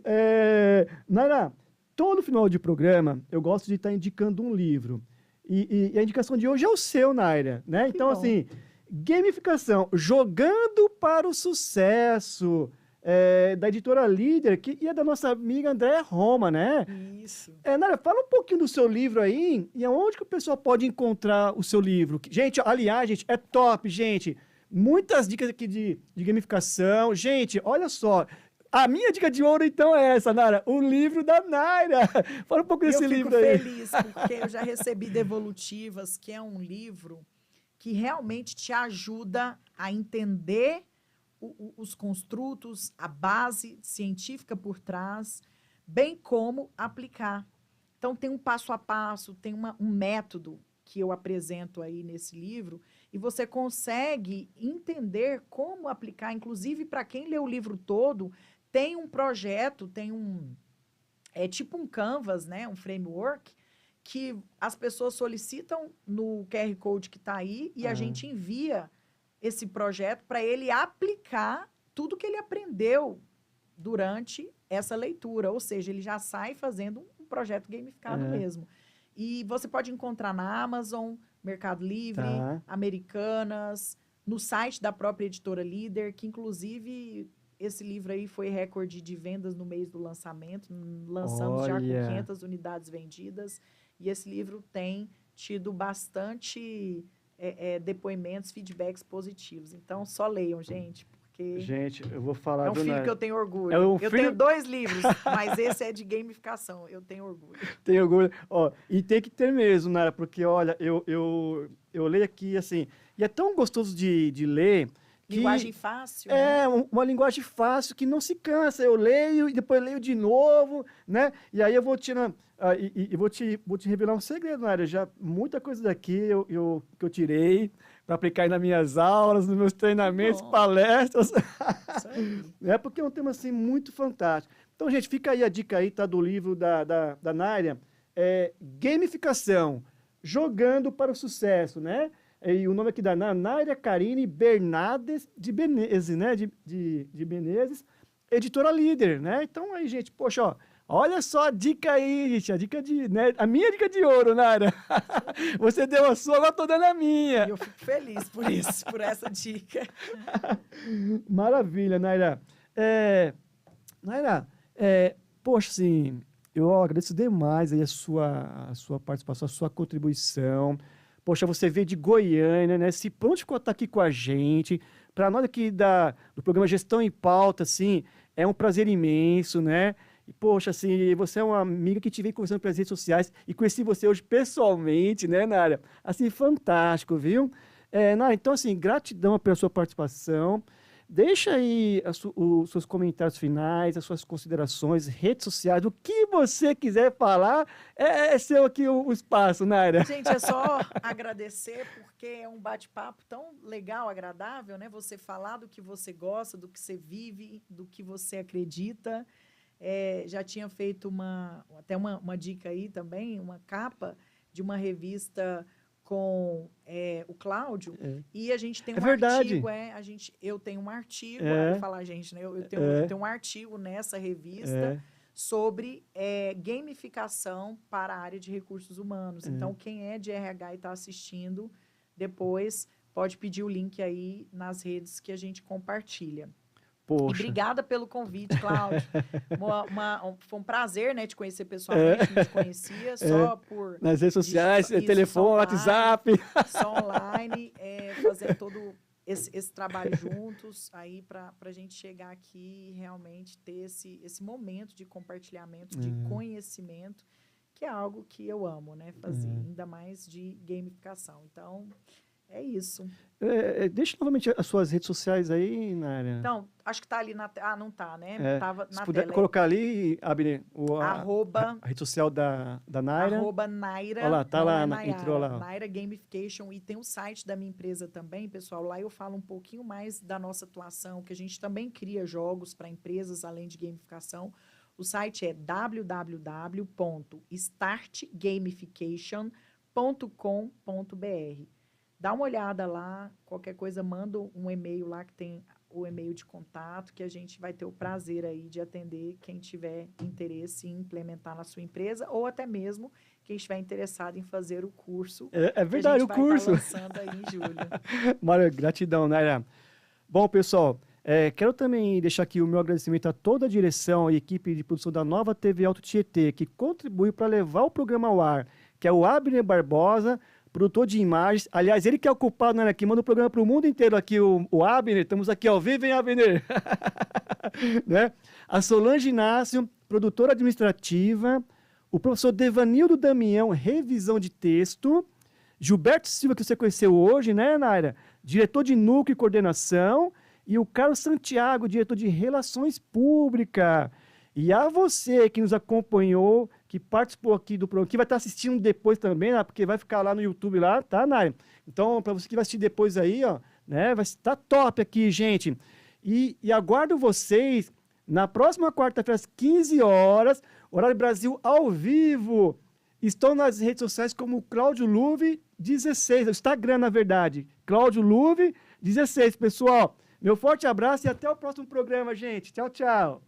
é. Naira, todo final de programa eu gosto de estar indicando um livro. E a indicação de hoje é o seu, Naira, né? Então, bom. assim, gamificação, jogando para o sucesso, da editora Líder, e é da nossa amiga Andréa Roma, né? Isso. Naira, fala um pouquinho do seu livro aí, e aonde que o pessoal pode encontrar o seu livro. Gente, aliás, gente, é top, gente. Muitas dicas aqui de gamificação. Gente, olha só. A minha dica de ouro, então, é essa, Naira. O livro da Naira. Fala um pouco desse livro aí. Eu fico feliz, porque eu já recebi Devolutivas, que é um livro que realmente te ajuda a entender os construtos, a base científica por trás, bem como aplicar. Então, tem um passo a passo, tem um método que eu apresento aí nesse livro, e você consegue entender como aplicar, inclusive para quem lê o livro todo, tem um projeto, é tipo um canvas, né, um framework, que as pessoas solicitam no QR Code que está aí, e a gente envia esse projeto para ele aplicar tudo que ele aprendeu durante essa leitura, ou seja, ele já sai fazendo um projeto gamificado mesmo. E você pode encontrar na Amazon, Mercado Livre, Americanas, no site da própria editora Líder, que inclusive esse livro aí foi recorde de vendas no mês do lançamento. Lançamos já com 500 unidades vendidas. E esse livro tem tido bastante depoimentos, feedbacks positivos. Então, só leiam, gente, porque gente, eu vou falar é um do filho Naira. que eu tenho orgulho. Eu tenho 2 livros, mas esse é de gamificação. Eu tenho orgulho. Tem orgulho. Ó, e tem que ter mesmo, Naira, porque, olha, eu leio aqui, assim, e é tão gostoso de ler. Linguagem fácil. Uma linguagem fácil que não se cansa. Eu leio e depois leio de novo, né? E aí eu vou tirando. Vou te revelar um segredo, Naira. Já muita coisa daqui que eu tirei para aplicar aí nas minhas aulas, nos meus treinamentos, palestras. Isso aí. Porque é um tema assim muito fantástico. Então, gente, fica aí a dica aí, tá, do livro da Naira. Gamificação, jogando para o sucesso, né? E o nome aqui da Naira Karine Bernardes de Menezes, né? De Menezes, editora Líder, né? Então aí, gente, poxa, ó, olha só a dica aí, gente, a minha dica de ouro, Naira. Você deu a sua, agora eu tô dando a minha. E eu fico feliz por isso, por essa dica. Maravilha, Naira. Naira, poxa, assim, eu agradeço demais aí a sua participação, a sua contribuição. Poxa, você veio de Goiânia, né? Se pronto ficou estar aqui com a gente. Para nós aqui do programa Gestão em Pauta, assim, é um prazer imenso, né? E, poxa, assim, você é uma amiga que te veio conversando pelas redes sociais e conheci você hoje pessoalmente, né, Naira? Assim, fantástico, viu? Naira, então, assim, gratidão pela sua participação. Deixa aí os seus comentários finais, as suas considerações, redes sociais, o que você quiser falar, é seu aqui o espaço, Naira. Gente, é só agradecer, porque é um bate-papo tão legal, agradável, né? Você falar do que você gosta, do que você vive, do que você acredita. Já tinha feito até uma dica aí também, uma capa de uma revista com o Cláudio, e a gente tem um artigo, eu tenho um artigo, falar gente, né? Eu tenho um artigo nessa revista sobre gamificação para a área de recursos humanos. Então, quem é de RH e está assistindo, depois pode pedir o link aí nas redes que a gente compartilha. Poxa. E obrigada pelo convite, Cláudio. Foi um prazer, né, te conhecer pessoalmente, não te conhecia, só por... Nas redes sociais, isso, telefone, online, WhatsApp. Só online, fazendo todo esse trabalho juntos, aí para a gente chegar aqui e realmente ter esse momento de compartilhamento, de conhecimento, que é algo que eu amo, né, fazer, ainda mais de gamificação. Então, é isso. Deixa novamente as suas redes sociais aí, Naira. Então, acho que tá ali na... não tá, né? Tava Se na puder tela. colocar ali, Abner, a rede social da Naira. Naira. Olha lá, tá lá, entrou lá. Naira Gamification. E tem o site da minha empresa também, pessoal. Lá eu falo um pouquinho mais da nossa atuação, que a gente também cria jogos para empresas, além de gamificação. O site é www.startgamification.com.br. Dá uma olhada lá, qualquer coisa, manda um e-mail lá que tem o e-mail de contato, que a gente vai ter o prazer aí de atender quem tiver interesse em implementar na sua empresa, ou até mesmo quem estiver interessado em fazer o curso. É verdade, o curso. Que a gente vai estar lançando aí em julho. Mário, gratidão, Naira. Bom, pessoal, quero também deixar aqui o meu agradecimento a toda a direção e equipe de produção da Nova TV Alto Tietê, que contribuiu para levar o programa ao ar, que é o Abner Barbosa, produtor de imagens. Aliás, ele que é o culpado, né, que manda o programa para o mundo inteiro aqui, o Abner. Estamos aqui ao vivo, hein, Abner? Né? A Solange Inácio, produtora administrativa. O professor Devanildo Damião, revisão de texto. Gilberto Silva, que você conheceu hoje, né, Naira? Diretor de núcleo e coordenação. E o Carlos Santiago, diretor de relações públicas. E a você que nos acompanhou, que participou aqui do programa, que vai estar assistindo depois também, né, porque vai ficar lá no YouTube, lá, tá, Naira? Então, para você que vai assistir depois aí, ó, né, vai estar top aqui, gente. E aguardo vocês na próxima quarta-feira, às 15 horas, horário Brasil ao vivo. Estou nas redes sociais como Cláudio Luve 16, o Instagram, na verdade. Cláudio Luve 16, pessoal. Meu forte abraço e até o próximo programa, gente. Tchau, tchau.